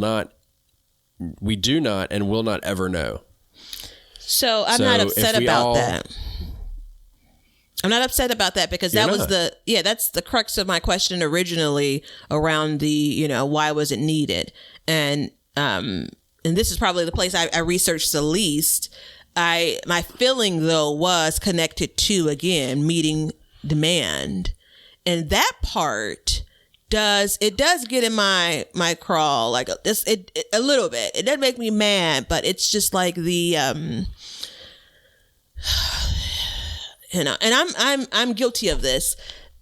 not and will not ever know. So I'm not upset about that. I'm not upset about that because that was that's the crux of my question originally around the, why was it needed? And this is probably the place I researched the least. My feeling though was connected to, again, meeting demand. And that part does get in my crawl, like this, a little bit. It doesn't make me mad, but it's just like the, and I'm guilty of this.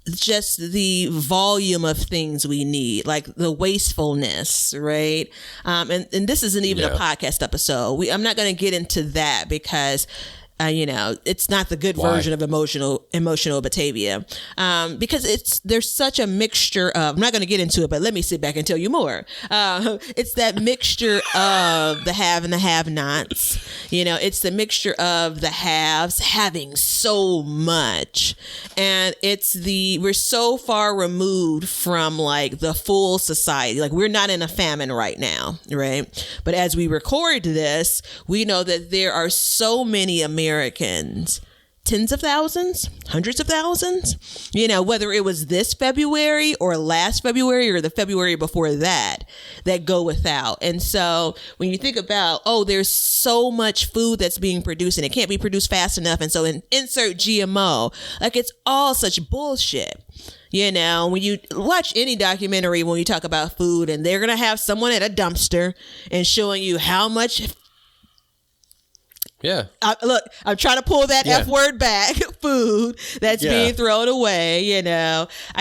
Just the volume of things we need, like the wastefulness, right? And this isn't even a podcast episode. I'm not going to get into that because, it's not the good version of emotional Batavia, because there's such a mixture of. I'm not going to get into it, but let me sit back and tell you more. It's that mixture of the have and the have-nots. It's the mixture of the haves having so much, and we're so far removed from like the full society. Like we're not in a famine right now, right? But as we record this, we know that there are so many Americans, tens of thousands, hundreds of thousands, whether it was this February or last February or the February before that go without. And so when you think about, there's so much food that's being produced and it can't be produced fast enough. And so insert GMO, like it's all such bullshit. When you watch any documentary, when you talk about food and they're going to have someone at a dumpster and showing you how much. Yeah. Look, I'm trying to pull that F word back. Food that's being thrown away. It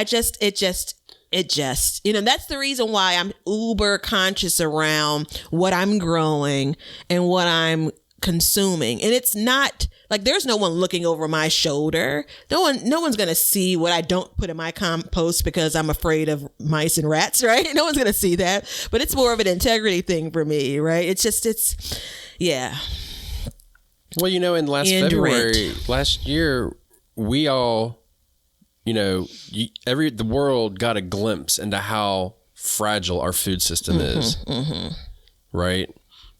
just, that's the reason why I'm uber conscious around what I'm growing and what I'm consuming. And it's not like there's no one looking over my shoulder. No one's going to see what I don't put in my compost because I'm afraid of mice and rats, right? No one's going to see that. But it's more of an integrity thing for me, right? Yeah. Well, in last year, we all, the world got a glimpse into how fragile our food system is, right?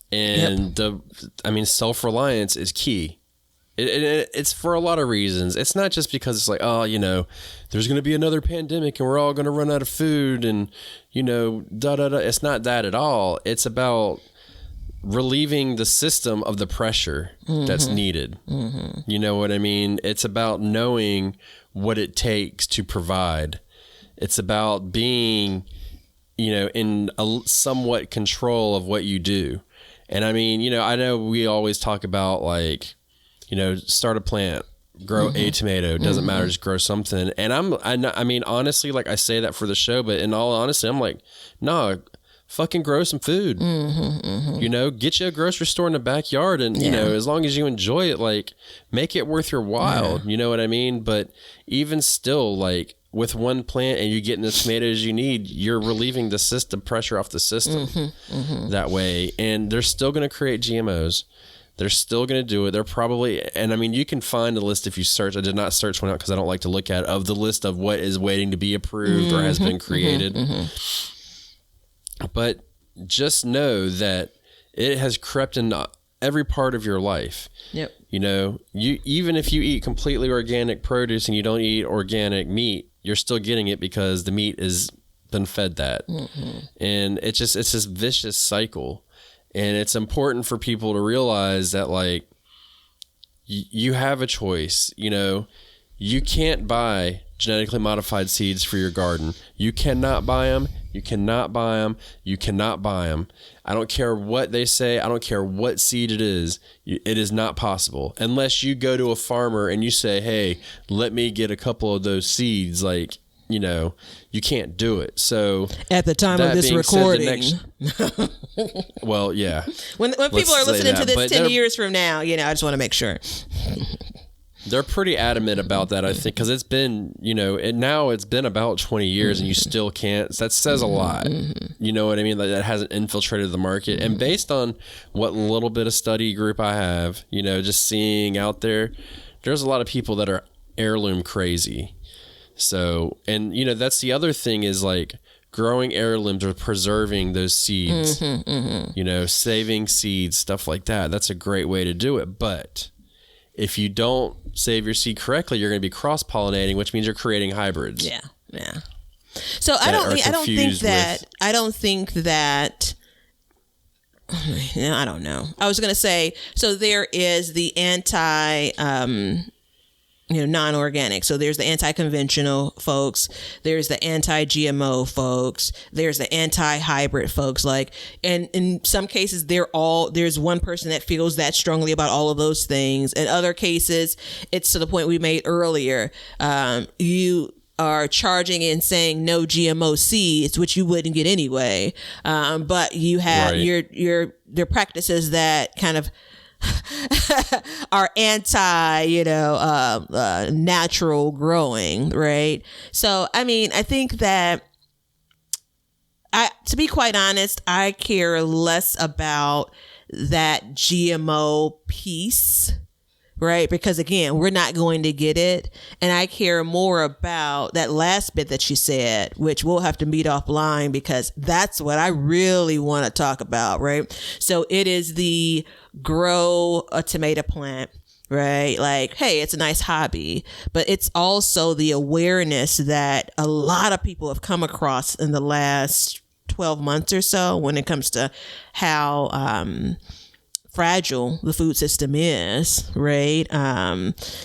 And self-reliance is key. It's for a lot of reasons. It's not just because it's like, there's going to be another pandemic and we're all going to run out of food and, da-da-da. It's not that at all. It's about relieving the system of the pressure that's needed. You know what I mean? It's about knowing what it takes to provide. It's about being, in a somewhat control of what you do. And I know we always talk about like, start a plant, grow a tomato, doesn't matter, just grow something. And honestly, like I say that for the show, but in all honesty, I'm like, no, fucking grow some food. Get you a grocery store in the backyard and, as long as you enjoy it, like make it worth your while. You know what I mean? But even still, like with one plant and you getting the tomatoes you need, you're relieving the system pressure off the system that way. And they're still going to create GMOs. They're still going to do it. They're probably, and you can find a list if you search. I did not search one out because I don't like to look at of the list of what is waiting to be approved or has been created. But just know that it has crept in every part of your life. Yep. You know, even if you eat completely organic produce and you don't eat organic meat, you're still getting it because the meat is been fed that. Mm-hmm. And it's this vicious cycle. And it's important for people to realize that, like, you have a choice. You know, you can't buy genetically modified seeds for your garden. You cannot buy them. You cannot buy them. You cannot buy them. I don't care what they say. I don't care what seed it is. It is not possible unless you go to a farmer and you say, hey, let me get a couple of those seeds. Like, you know, you can't do it. So at the time of this recording, well, yeah. When people are listening to this 10 years from now, you know, I just want to make sure. They're pretty adamant about that, I think, because it's been, you know, now it's been about 20 years and you still can't. That says a lot. You know what I mean? Like, that hasn't infiltrated the market. And based on what little bit of study group I have, you know, just seeing out there, there's a lot of people that are heirloom crazy. So, and, you know, that's the other thing is, like, growing heirlooms or preserving those seeds, you know, saving seeds, stuff like that. That's a great way to do it. But if you don't save your seed correctly, you're going to be cross-pollinating, which means you're creating hybrids. Yeah, yeah. So I don't think that. I don't know. I was going to say, so there is the non-organic. So there's the anti-conventional folks. There's the anti-GMO folks. There's the anti-hybrid folks. Like, and in some cases, there's one person that feels that strongly about all of those things. In other cases, it's to the point we made earlier. You are charging and saying no GMO seeds, which you wouldn't get anyway. But you have your practices that kind of are anti, natural growing, right? So, I mean, I think that to be quite honest, I care less about that GMO piece, right? Because again, we're not going to get it. And I care more about that last bit that you said, which we'll have to meet offline because that's what I really want to talk about, right? So it is the grow a tomato plant, right? Like, hey, it's a nice hobby, but it's also the awareness that a lot of people have come across in the last 12 months or so when it comes to how, fragile the food system is, right?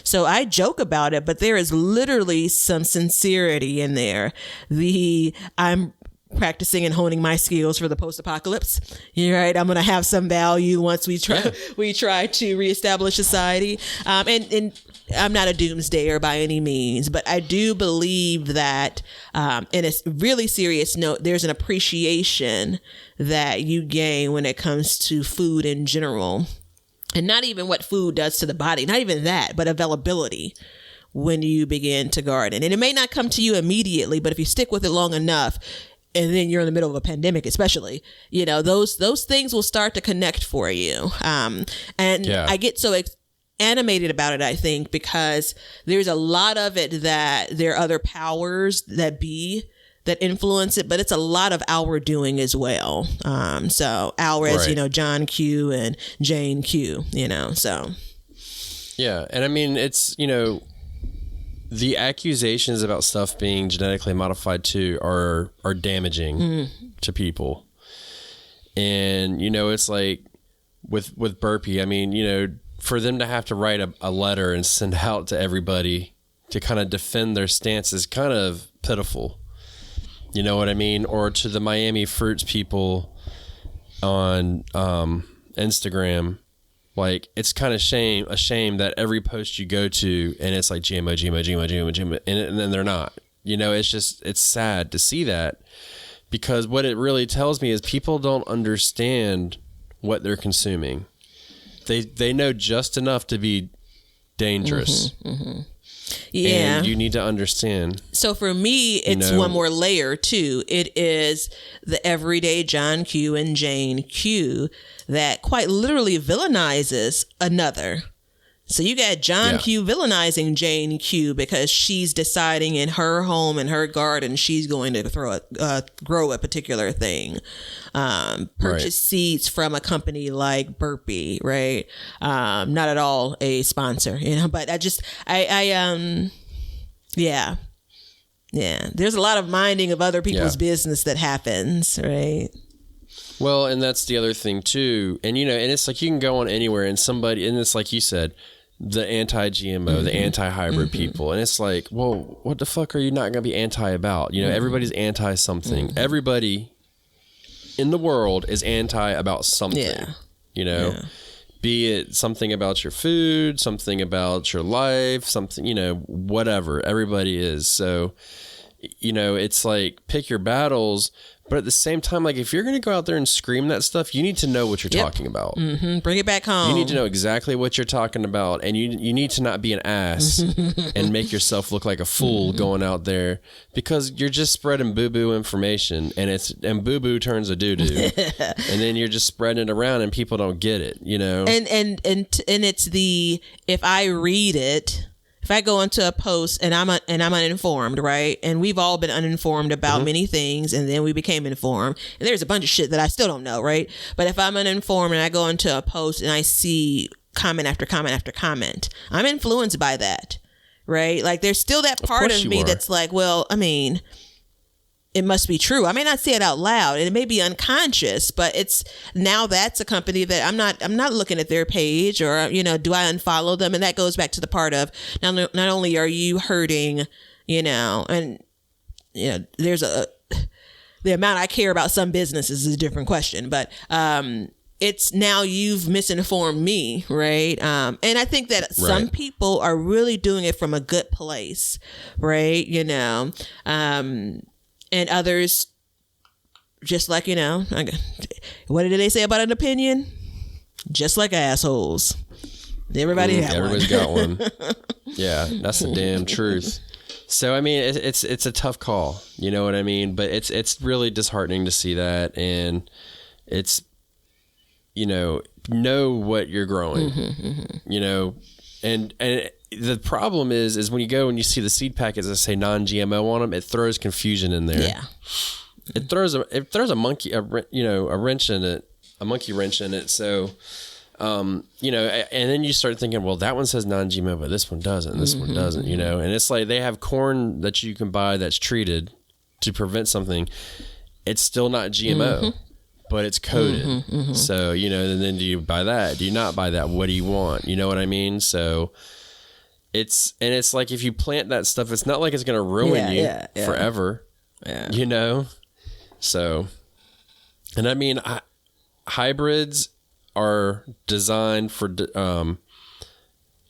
So I joke about it, but there is literally some sincerity in there. I'm practicing and honing my skills for the post-apocalypse. You're right. I'm going to have some value once we try to reestablish society. And I'm not a doomsdayer by any means, but I do believe that, in a really serious note, there's an appreciation that you gain when it comes to food in general, and not even what food does to the body, not even that, but availability when you begin to garden. And it may not come to you immediately, but if you stick with it long enough, and then you're in the middle of a pandemic, especially, those things will start to connect for you. I get so animated about it, I think, because there's a lot of it that there are other powers that influence it, but it's a lot of our doing as well. So our as, John Q and Jane Q, so. Yeah. And I mean, it's, the accusations about stuff being genetically modified too are damaging to people. And, it's like with Burpee, I mean, for them to have to write a letter and send out to everybody to kind of defend their stance is kind of pitiful. You know what I mean? Or to the Miami Fruits people on Instagram. Like, it's kind of a shame that every post you go to and it's like GMO, and then they're not. It's sad to see that, because what it really tells me is people don't understand what they're consuming. They know just enough to be dangerous. Yeah. And you need to understand. So for me, it's one more layer too. It is the everyday John Q and Jane Q that quite literally villainizes another. So you got John Q villainizing Jane Q because she's deciding in her home, in her garden, she's going to grow a particular thing. Purchase seeds from a company like Burpee, right? Not at all a sponsor, but yeah. There's a lot of minding of other people's business that happens, right? Well, and that's the other thing too. And, and it's like you can go on anywhere and it's like you said, the anti-GMO, the anti-hybrid people. And it's like, well, what the fuck are you not going to be anti about? Everybody's anti something. Everybody in the world is anti about something, be it something about your food, something about your life, something, whatever. Everybody is. So, it's like pick your battles. But at the same time, like if you're going to go out there and scream that stuff, you need to know what you're talking about. Bring it back home. You need to know exactly what you're talking about. And you need to not be an ass and make yourself look like a fool going out there, because you're just spreading boo-boo information and boo-boo turns to doo-doo. And then you're just spreading it around and people don't get it, And it's if I read it, if I go into a post and I'm uninformed, right? And we've all been uninformed about many things, and then we became informed. And there's a bunch of shit that I still don't know, right? But if I'm uninformed and I go into a post and I see comment after comment after comment, I'm influenced by that, right? Like there's still that part of me that's like, well, I mean, it must be true. I may not say it out loud, and it may be unconscious, but that's a company that I'm not looking at their page, or, do I unfollow them? And that goes back to the part of not only are you hurting, there's the amount I care about some businesses is a different question, but, it's now you've misinformed me, right? And I think that some people are really doing it from a good place, right? And others, just like, what did they say about an opinion? Just like assholes. Everybody's got one. Yeah, that's the damn truth. So, I mean, it's a tough call. You know what I mean? But it's really disheartening to see that. And it's, know what you're growing, and the problem is when you go and you see the seed packets that say non-GMO on them, it throws confusion in there. Yeah, it throws a monkey wrench in it. So, and then you start thinking, well, that one says non-GMO, but this one doesn't. This one doesn't. And it's like they have corn that you can buy that's treated to prevent something. It's still not GMO. But it's coded. So, and then do you buy that? Do you not buy that? What do you want? You know what I mean? So it's like if you plant that stuff, it's not like it's going to ruin you forever. Yeah. So, and I mean, hybrids are designed for, and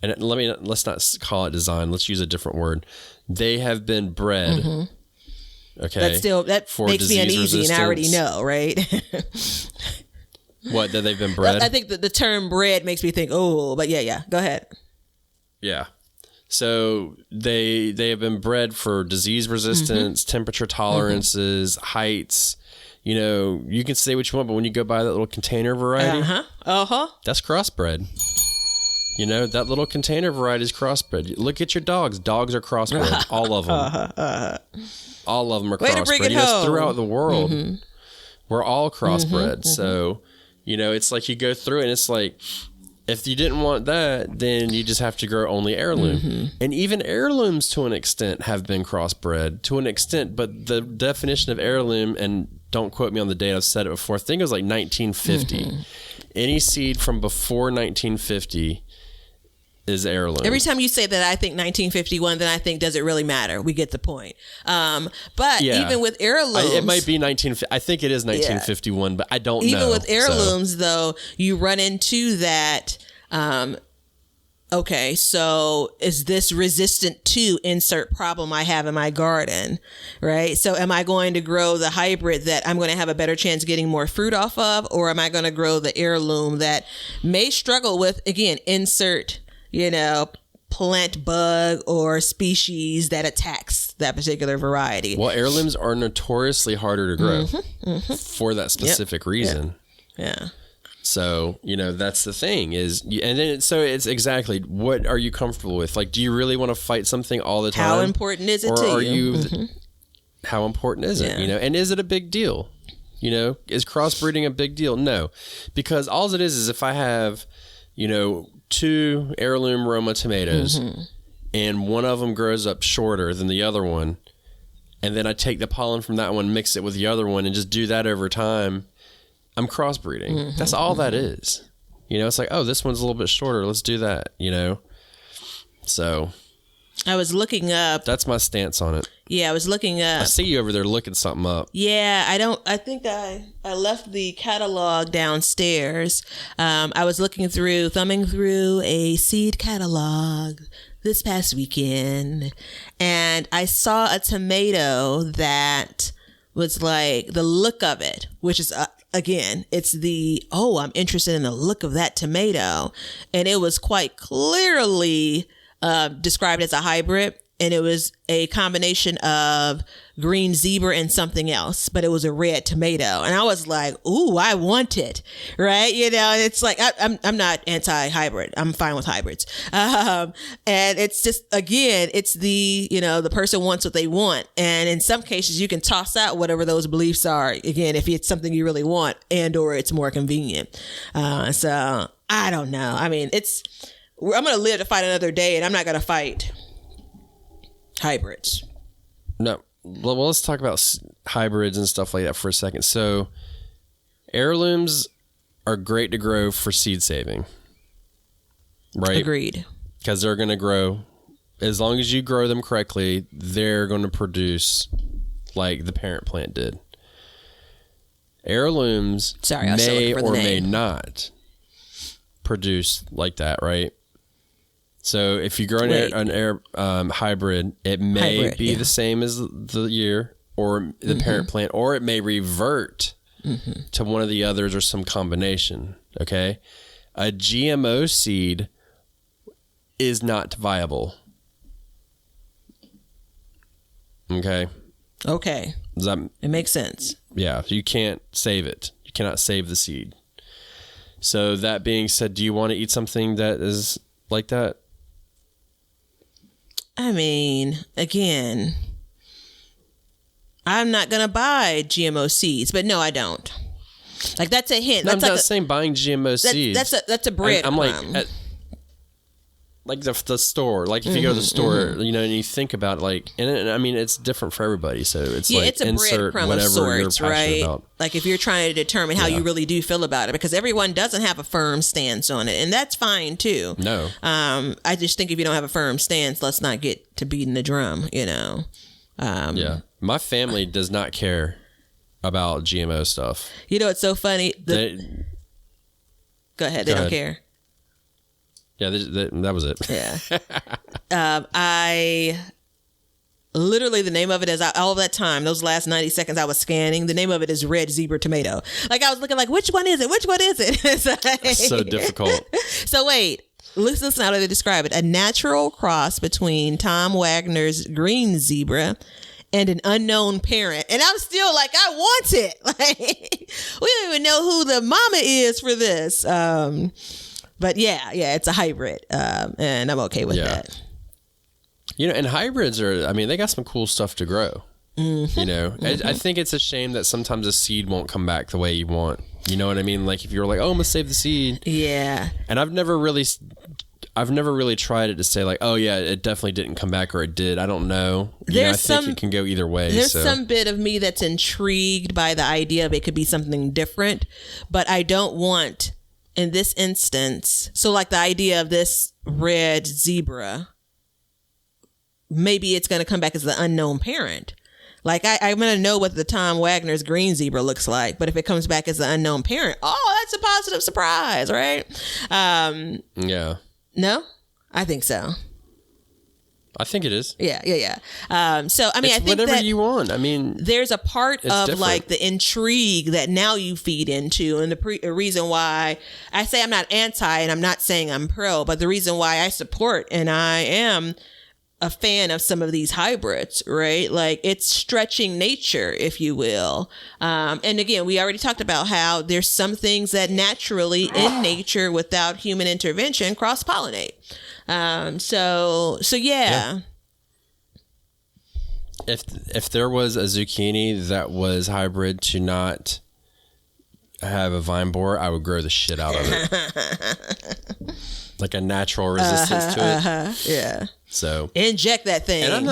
let's not call it design. Let's use a different word. They have been bred. Okay. That makes me uneasy, and I already know, right? What, that they've been bred? I think that the term bred makes me think, but yeah. Go ahead. Yeah. So they have been bred for disease resistance, temperature tolerances, heights. You can say what you want, but when you go buy that little container variety, that's crossbred. That little container variety is crossbred. Look at your dogs. Dogs are crossbred. All of them. All of them are crossbred. It's throughout the world. We're all crossbred. So, it's like you go through it and it's like, if you didn't want that, then you just have to grow only heirloom. And even heirlooms to an extent have been crossbred to an extent, but the definition of heirloom, and don't quote me on the date, I've said it before, I think it was like 1950. Any seed from before 1950 is heirloom. Every time you say that, I think 1951, then I think, does it really matter? We get the point. But even with heirlooms, it might be 1950. I think it is 1951, but I don't know. Even with heirlooms, though, you run into that. Okay, so is this resistant to insert problem I have in my garden, right? So am I going to grow the hybrid that I'm going to have a better chance getting more fruit off of, or am I going to grow the heirloom that may struggle with, again, insert plant bug or species that attacks that particular variety? Well, heirlooms are notoriously harder to grow for that specific reason. Yeah. So, that's the thing so it's exactly, what are you comfortable with? Like, do you really want to fight something all the time? How important is it to you? How important is it? And is it a big deal? Is crossbreeding a big deal? No, because all it is if I have, 2 heirloom Roma tomatoes and one of them grows up shorter than the other one, and then I take the pollen from that one, mix it with the other one, and just do that over time, I'm crossbreeding. That's all that is. It's like, oh, this one's a little bit shorter. Let's do that, So I was looking up. That's my stance on it. Yeah, I was looking up. I see you over there looking something up. Yeah, I think I left the catalog downstairs. I was thumbing through a seed catalog this past weekend, and I saw a tomato that was like, the look of it, which is again, it's I'm interested in the look of that tomato, and it was quite clearly described as a hybrid, and it was a combination of green zebra and something else, but it was a red tomato, and I was like, "Ooh, I want it!" Right? And it's like I'm not anti-hybrid. I'm fine with hybrids, and it's just, again, it's the person wants what they want, and in some cases you can toss out whatever those beliefs are. Again, if it's something you really want, and or it's more convenient. So I don't know. I mean, I'm going to live to fight another day, and I'm not going to fight hybrids. No. Well, let's talk about hybrids and stuff like that for a second. So heirlooms are great to grow for seed saving, right? Agreed. Because they're going to grow, as long as you grow them correctly, they're going to produce like the parent plant did. Heirlooms may or may not produce like that, right? So if you grow an hybrid, it may be the same as the year or the parent plant, or it may revert to one of the others or some combination. Okay, a GMO seed is not viable. Okay. It makes sense. Yeah, you can't save it. You cannot save the seed. So that being said, do you want to eat something that is like that? I mean, again, I'm not going to buy GMO seeds, but no, I don't. Like, that's a hint. No, I'm not saying buying GMO seeds. That's a bread. I'm like, like the store. Like if you go to the store, and you think about it, like, and I mean, it's different for everybody. So it's like, it's a insert breadcrumb whatever of sorts, you're passionate right? about. Like if you're trying to determine how you really do feel about it, because everyone doesn't have a firm stance on it, and that's fine too. No. I just think if you don't have a firm stance, let's not get to beating the drum. Yeah, my family does not care about GMO stuff. It's so funny. Go ahead. They don't care. Yeah, that was it. Yeah. I literally, the name of it is, all of that time, those last 90 seconds I was scanning, the name of it is red zebra tomato. Like I was looking like, which one is it? Which one is it? It's so difficult. So wait, listen to how they describe it. A natural cross between Tom Wagner's green zebra and an unknown parent. And I'm still like, I want it. Like, we don't even know who the mama is for this. But yeah, it's a hybrid, and I'm okay with that. And hybrids are, I mean, they got some cool stuff to grow. I think it's a shame that sometimes a seed won't come back the way you want. You know what I mean? Like if you're like, oh, I'm gonna save the seed. Yeah. And I've never really tried it to say like, oh yeah, it definitely didn't come back, or it did. I don't know. I think it can go either way. There's some bit of me that's intrigued by the idea of it could be something different, but I don't want, in this instance, so like the idea of this red zebra, maybe it's going to come back as the unknown parent. Like I'm going to know what the Tom Wagner's green zebra looks like, but if it comes back as the unknown parent, that's a positive surprise, right? Yeah. No, I think so. I think it is. Yeah. So, I mean, I think whatever that you want. I mean, there's a part of different. like the intrigue that now you feed into, and the reason why I say I'm not anti and I'm not saying I'm pro, but the reason why I support and I am a fan of some of these hybrids, right? Like it's stretching nature, if you will. And again, we already talked about how there's some things that naturally in nature without human intervention cross-pollinate. So yeah. If there was a zucchini that was hybrid to not have a vine borer, I would grow the shit out of it. Like a natural resistance to it. Yeah. So inject that thing. And I'm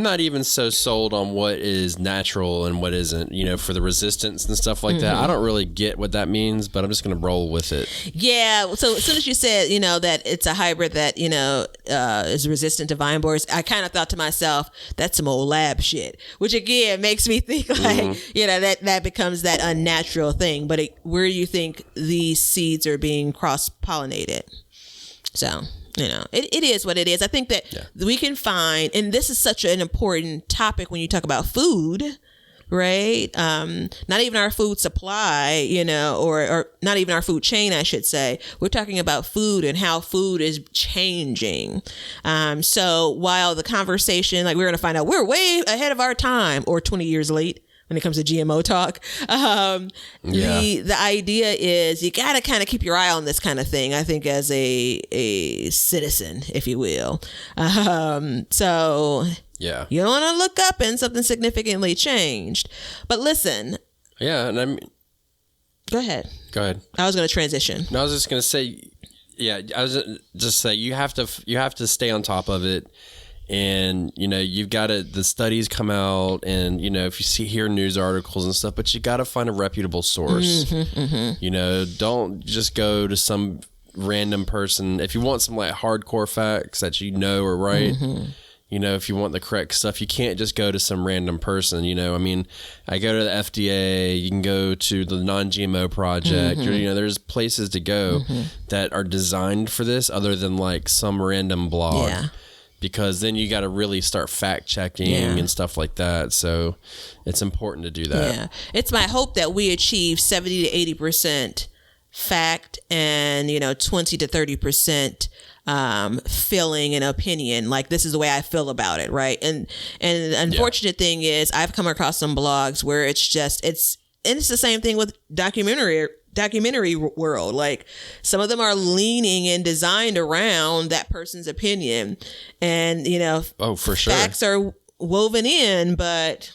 not even so sold on what is natural and what isn't, you know, for the resistance and stuff like that. I don't really get what that means, but I'm just going to roll with it. Yeah. So as soon as you said, you know, that it's a hybrid that, you know, is resistant to vine borers, I kind of thought to myself, that's some old lab shit, which again makes me think like, you know, that becomes that unnatural thing. But where do you think these seeds are being cross-pollinated? So... you know, it is what it is. I think that we can find, and this is such an important topic when you talk about food, right? Not even our food supply, you know, or not even our food chain, I should say. We're talking about food and how food is changing. So while the conversation, like we're going to find out we're way ahead of our time or 20 years late when it comes to GMO talk. The idea is you got to kind of keep your eye on this kind of thing, I think, as a citizen, if you will. So you don't want to look up and something significantly changed. But listen. Yeah. And I mean, go ahead. I was going to transition. No, I was just going to say, I was just say you have to stay on top of it. And, you know, you've got to, the studies come out and, you know, if you hear news articles and stuff, but you got to find a reputable source. You know, don't just go to some random person. If you want some like hardcore facts that you know are right, you know, if you want the correct stuff, you can't just go to some random person. You know, I mean, I go to the FDA, you can go to the non-GMO project, or, you know, there's places to go that are designed for this other than like some random blog. Yeah. Because then you got to really start fact checking and stuff like that. So it's important to do that. Yeah. It's my hope that we achieve 70 to 80% fact and, you know, 20 to 30% feeling and opinion. Like, this is the way I feel about it. Right. And the unfortunate thing is I've come across some blogs where it's the same thing with documentary world. Like, some of them are leaning and designed around that person's opinion, and, you know, for sure, facts are woven in, but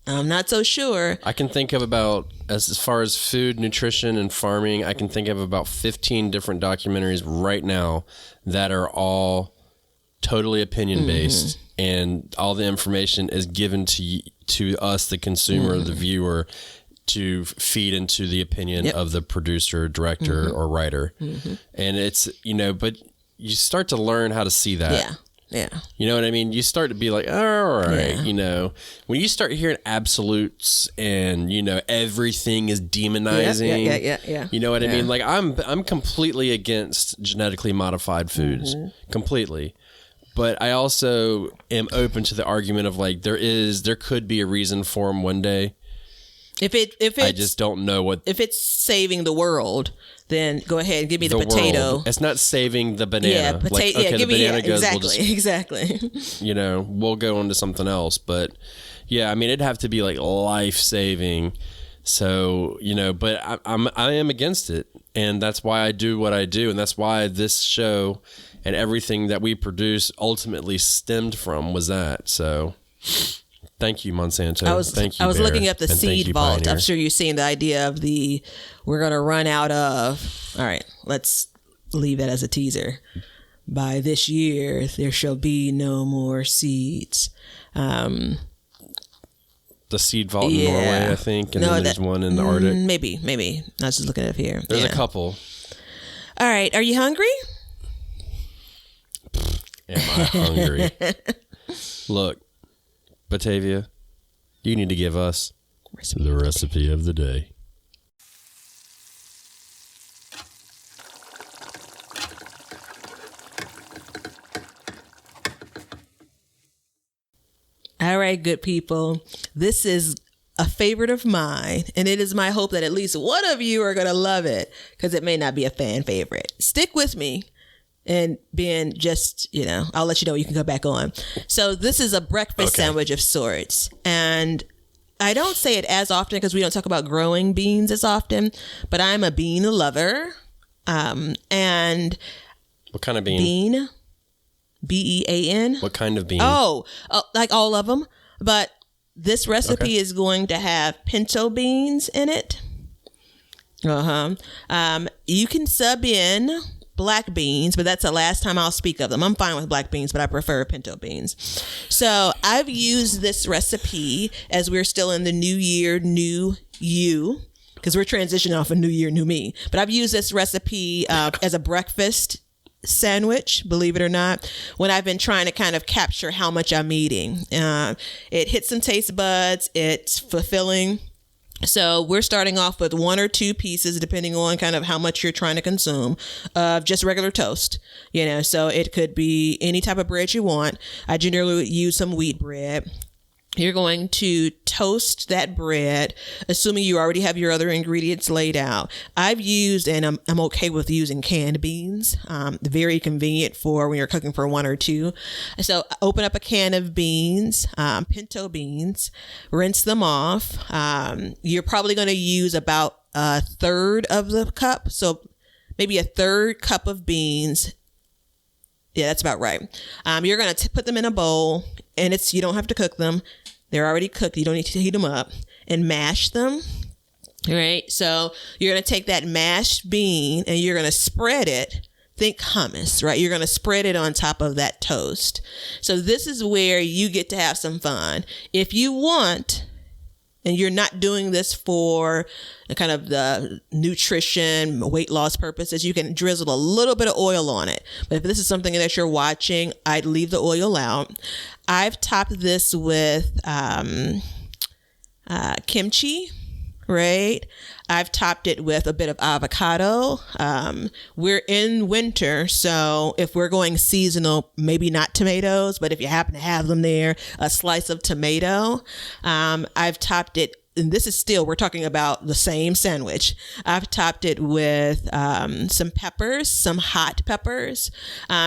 I'm not so sure. I can think of about, as far as food, nutrition, and farming, I can think of about 15 different documentaries right now that are all totally opinion based, and all the information is given to us, the consumer, the viewer, to feed into the opinion of the producer, director, or writer. And it's, you know, but you start to learn how to see that. Yeah. You know what I mean? You start to be like, all right, you know, when you start hearing absolutes and, you know, everything is demonizing. Yeah. You know what I mean? Like, I'm completely against genetically modified foods. Completely. But I also am open to the argument of like, there could be a reason for them one day. If it's, I just don't know what. If it's saving the world, then go ahead and give me the potato. World. It's not saving the banana. Yeah, potato. Like, okay, give the me banana goes. Exactly. You know, we'll go on to something else. But yeah, I mean, it'd have to be like life saving. So, you know, but I am against it, and that's why I do what I do, and that's why this show and everything that we produce ultimately stemmed from was that. So. Thank you, Monsanto. Thank you, I was Bayer, looking up the seed vault. Pioneer. I'm sure you've seen the idea of we're going to run out of. All right, let's leave it as a teaser. By this year, there shall be no more seeds. The seed vault in Norway, I think, and then there's one in the Arctic. Maybe. I was just looking up here. There's a couple. All right, are you hungry? Am I hungry? Look. Batavia, you need to give us the recipe of the day. All right, good people. This is a favorite of mine, and it is my hope that at least one of you are going to love it, because it may not be a fan favorite. Stick with me, And Ben, just, I'll let you know you can go back on. So this is a breakfast sandwich of sorts. And I don't say it as often because we don't talk about growing beans as often, but I'm a bean lover. And what kind of bean? Bean. B-E-A-N. What kind of bean? Oh, like all of them. But this recipe is going to have pinto beans in it. You can sub in black beans, but that's the last time I'll speak of them. I'm fine with black beans, but I prefer pinto beans. So I've used this recipe as we're still in the new year, new you, because we're transitioning off a new year, new me. But I've used this recipe as a breakfast sandwich, believe it or not, when I've been trying to kind of capture how much I'm eating. It hits some taste buds. It's fulfilling. So we're starting off with 1 or 2 pieces, depending on kind of how much you're trying to consume, of just regular toast. So it could be any type of bread you want. I generally would use some wheat bread. You're going to toast that bread, assuming you already have your other ingredients laid out. I've used, and I'm okay with using canned beans. Very convenient for when you're cooking for 1 or 2. So open up a can of beans, pinto beans, rinse them off. You're probably going to use about 1/3 of the cup. So maybe 1/3 cup of beans. Yeah, that's about right. You're going to put them in a bowl, and you don't have to cook them. They're already cooked. You don't need to heat them up, and mash them. All right. So you're going to take that mashed bean and you're going to spread it. Think hummus, right? You're going to spread it on top of that toast. So this is where you get to have some fun. If you want, and you're not doing this for kind of the nutrition, weight loss purposes, you can drizzle a little bit of oil on it. But if this is something that you're watching, I'd leave the oil out. I've topped this with kimchi, right? I've topped it with a bit of avocado. We're in winter, so if we're going seasonal, maybe not tomatoes, but if you happen to have them there, a slice of tomato. I've topped it, and this is still, we're talking about the same sandwich. I've topped it with some peppers, some hot peppers.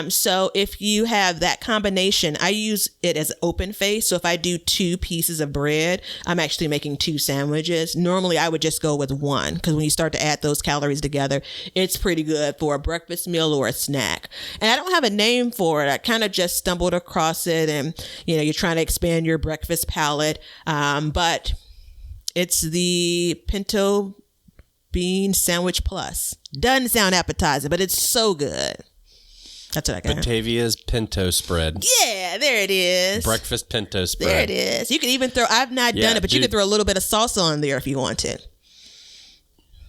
So if you have that combination, I use it as open face. So if I do 2 pieces of bread, I'm actually making 2 sandwiches. Normally I would just go with 1, because when you start to add those calories together, it's pretty good for a breakfast meal or a snack. And I don't have a name for it. I kind of just stumbled across it, and you're trying to expand your breakfast palate. But it's the pinto bean sandwich plus. Doesn't sound appetizing, but it's so good. That's what I got. Batavia's pinto spread. Yeah, there it is. Breakfast pinto spread. There it is. You can even throw, I've not done it, but you can throw a little bit of salsa on there if you wanted.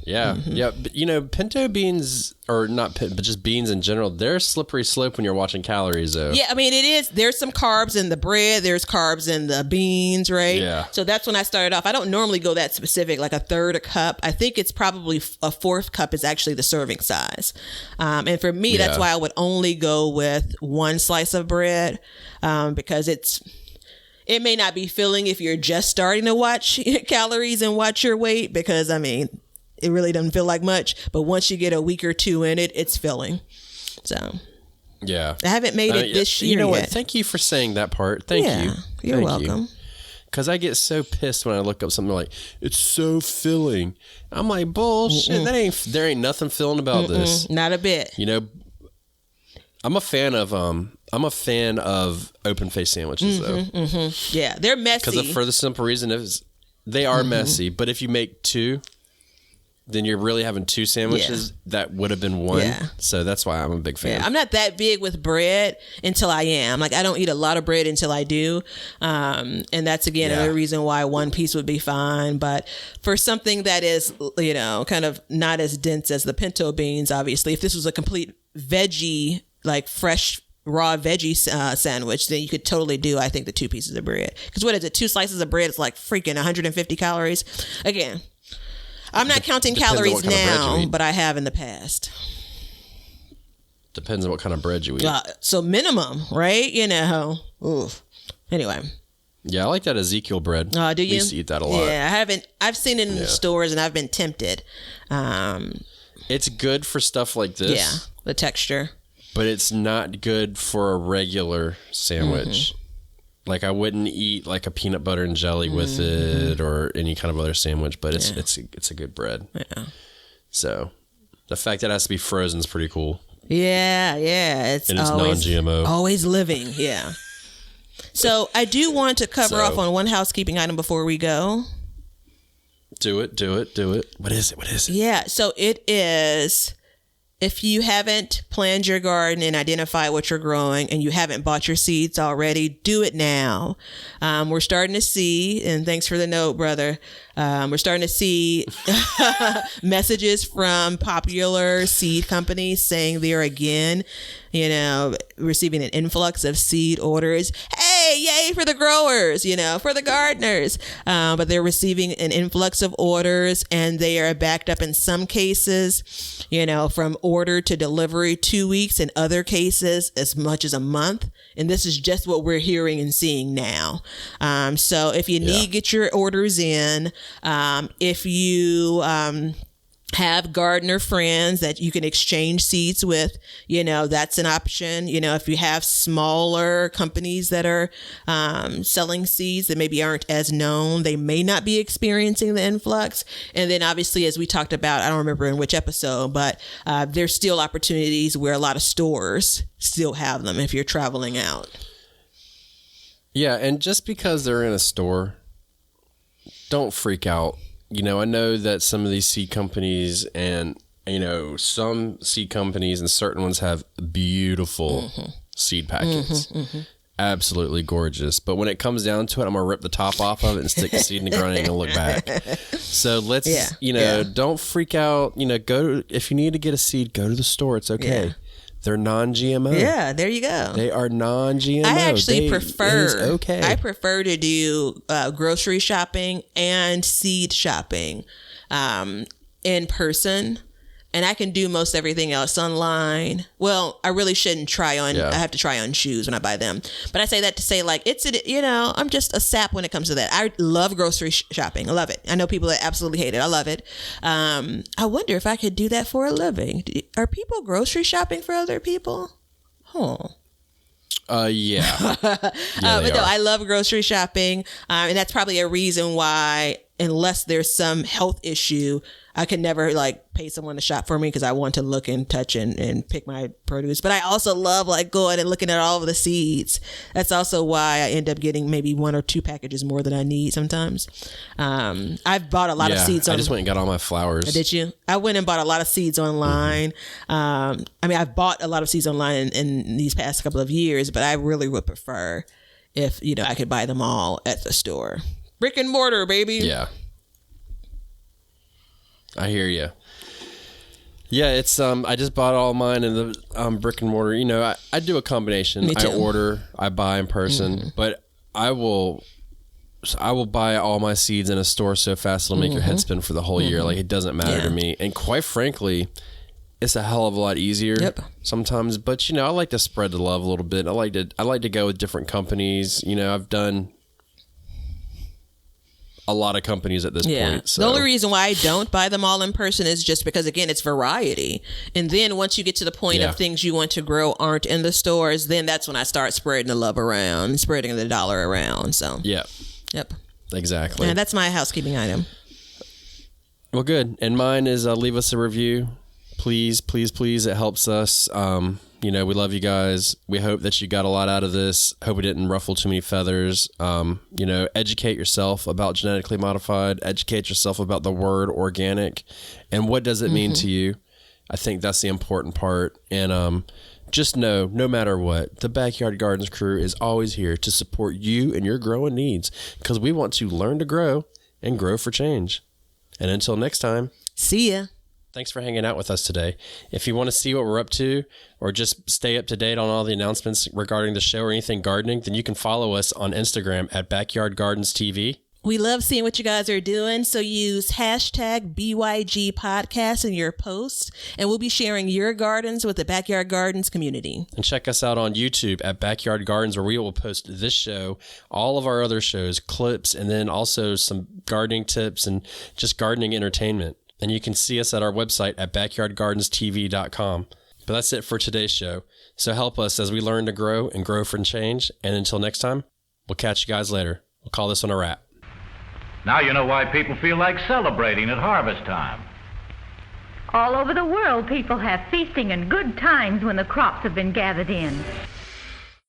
Yeah, yeah. But, pinto beans, or not, but just beans in general, they're a slippery slope when you're watching calories, though. Yeah, I mean, it is. There's some carbs in the bread. There's carbs in the beans, right? Yeah. So that's when I started off. I don't normally go that specific, like 1/3 a cup. I think it's probably a 1/4 cup is actually the serving size. And for me, that's why I would only go with 1 slice of bread, because it may not be filling if you're just starting to watch calories and watch your weight, because, I mean, it really doesn't feel like much, but once you get a week or 2 in it, it's filling. So, yeah, I haven't made it this year. You know yet. what? Thank you for saying that part. Thank you. You're welcome. Because I get so pissed when I look up something like, it's so filling. I'm like, bullshit. There ain't nothing filling about this. Not a bit. I'm a fan of open face sandwiches though. Yeah, they're messy. Because for the simple reason is they are messy. But if you make 2, then you're really having 2 sandwiches that would have been 1. Yeah. So that's why I'm a big fan. Yeah, I'm not that big with bread until I am. Like, I don't eat a lot of bread until I do. And that's, again, another reason why 1 piece would be fine. But for something that is, kind of not as dense as the pinto beans, obviously, if this was a complete veggie, like fresh raw veggie sandwich, then you could totally do, I think, the 2 pieces of bread. Because what is it? 2 slices of bread is like freaking 150 calories. Again, I'm not counting calories now, but I have in the past. Depends on what kind of bread you eat. So minimum, right? Oof. Anyway. Yeah, I like that Ezekiel bread. Do you? I used to eat that a lot. Yeah, I've seen it in the stores, and I've been tempted. It's good for stuff like this. Yeah, the texture. but it's not good for a regular sandwich. Like I wouldn't eat like a peanut butter and jelly with it or any kind of other sandwich, but it's a good bread. Yeah. So the fact that it has to be frozen is pretty cool. Yeah. It's non-GMO. Always living. Yeah. So I do want to cover off on one housekeeping item before we go. Do it. What is it? Yeah. So it is, if you haven't planned your garden and identified what you're growing and you haven't bought your seeds already, do it now. We're starting to see, and thanks for the note, brother. We're starting to see messages from popular seed companies saying they're again, receiving an influx of seed orders. Hey, yay for the growers, for the gardeners. But they're receiving an influx of orders, and they are backed up in some cases, from order to delivery 2 weeks, in other cases as much as a month. And this is just what we're hearing and seeing now. So if you need, get your orders in. If you have gardener friends that you can exchange seeds with, that's an option. If you have smaller companies that are selling seeds that maybe aren't as known, they may not be experiencing the influx. And then obviously, as we talked about, I don't remember in which episode, but there's still opportunities where a lot of stores still have them if you're traveling out. Yeah, and just because they're in a store, don't freak out. I know that some of these seed companies and, some seed companies and certain ones have beautiful seed packets. Absolutely gorgeous. But when it comes down to it, I'm going to rip the top off of it and stick the seed in the ground and look back. So let's, don't freak out. If you need to get a seed, go to the store. It's okay. Yeah. They're non-GMO. Yeah, there you go. They are non-GMO. I actually prefer. Okay. I prefer to do grocery shopping and seed shopping in person, and I can do most everything else online. Well, I really shouldn't try on. I have to try on shoes when I buy them. But I say that to say, like, I'm just a sap when it comes to that. I love grocery shopping. I love it. I know people that absolutely hate it. I love it. I wonder if I could do that for a living. Are people grocery shopping for other people? Yeah. But no, I love grocery shopping. And that's probably a reason why, unless there's some health issue, I can never pay someone to shop for me because I want to look and touch and pick my produce. But I also love going and looking at all of the seeds. That's also why I end up getting maybe 1 or 2 packages more than I need sometimes. I've bought a lot of seeds. I just went and got all my flowers. Did you? I went and bought a lot of seeds online. I've bought a lot of seeds online in these past couple of years, but I really would prefer if, I could buy them all at the store. Brick and mortar, baby. Yeah. I hear you. Yeah, it's I just bought all mine in the brick and mortar. I do a combination. Me too. I order, I buy in person, but I will buy all my seeds in a store so fast it'll make your head spin for the whole year. Like, it doesn't matter to me. And quite frankly, it's a hell of a lot easier sometimes. But I like to spread the love a little bit. I like to go with different companies. I've done a lot of companies at this point. So. The only reason why I don't buy them all in person is just because, again, it's variety. And then once you get to the point of things you want to grow aren't in the stores, then that's when I start spreading the love around, spreading the dollar around. So yep, exactly. And that's my housekeeping item. Well, good. And mine is leave us a review, please. It helps us. We love you guys. We hope that you got a lot out of this. Hope we didn't ruffle too many feathers. Educate yourself about genetically modified. Educate yourself about the word organic and what does it mean to you. I think that's the important part. And just know, no matter what, the Backyard Gardens crew is always here to support you and your growing needs because we want to learn to grow and grow for change. And until next time, see ya. Thanks for hanging out with us today. If you want to see what we're up to or just stay up to date on all the announcements regarding the show or anything gardening, then you can follow us on Instagram at Backyard Gardens TV. We love seeing what you guys are doing, so use hashtag BYG Podcast in your posts, and we'll be sharing your gardens with the Backyard Gardens community. And check us out on YouTube at Backyard Gardens, where we will post this show, all of our other shows, clips, and then also some gardening tips and just gardening entertainment. And you can see us at our website at backyardgardenstv.com. But that's it for today's show. So help us as we learn to grow and grow for change. And until next time, we'll catch you guys later. We'll call this one a wrap. Now you know why people feel like celebrating at harvest time. All over the world, people have feasting and good times when the crops have been gathered in.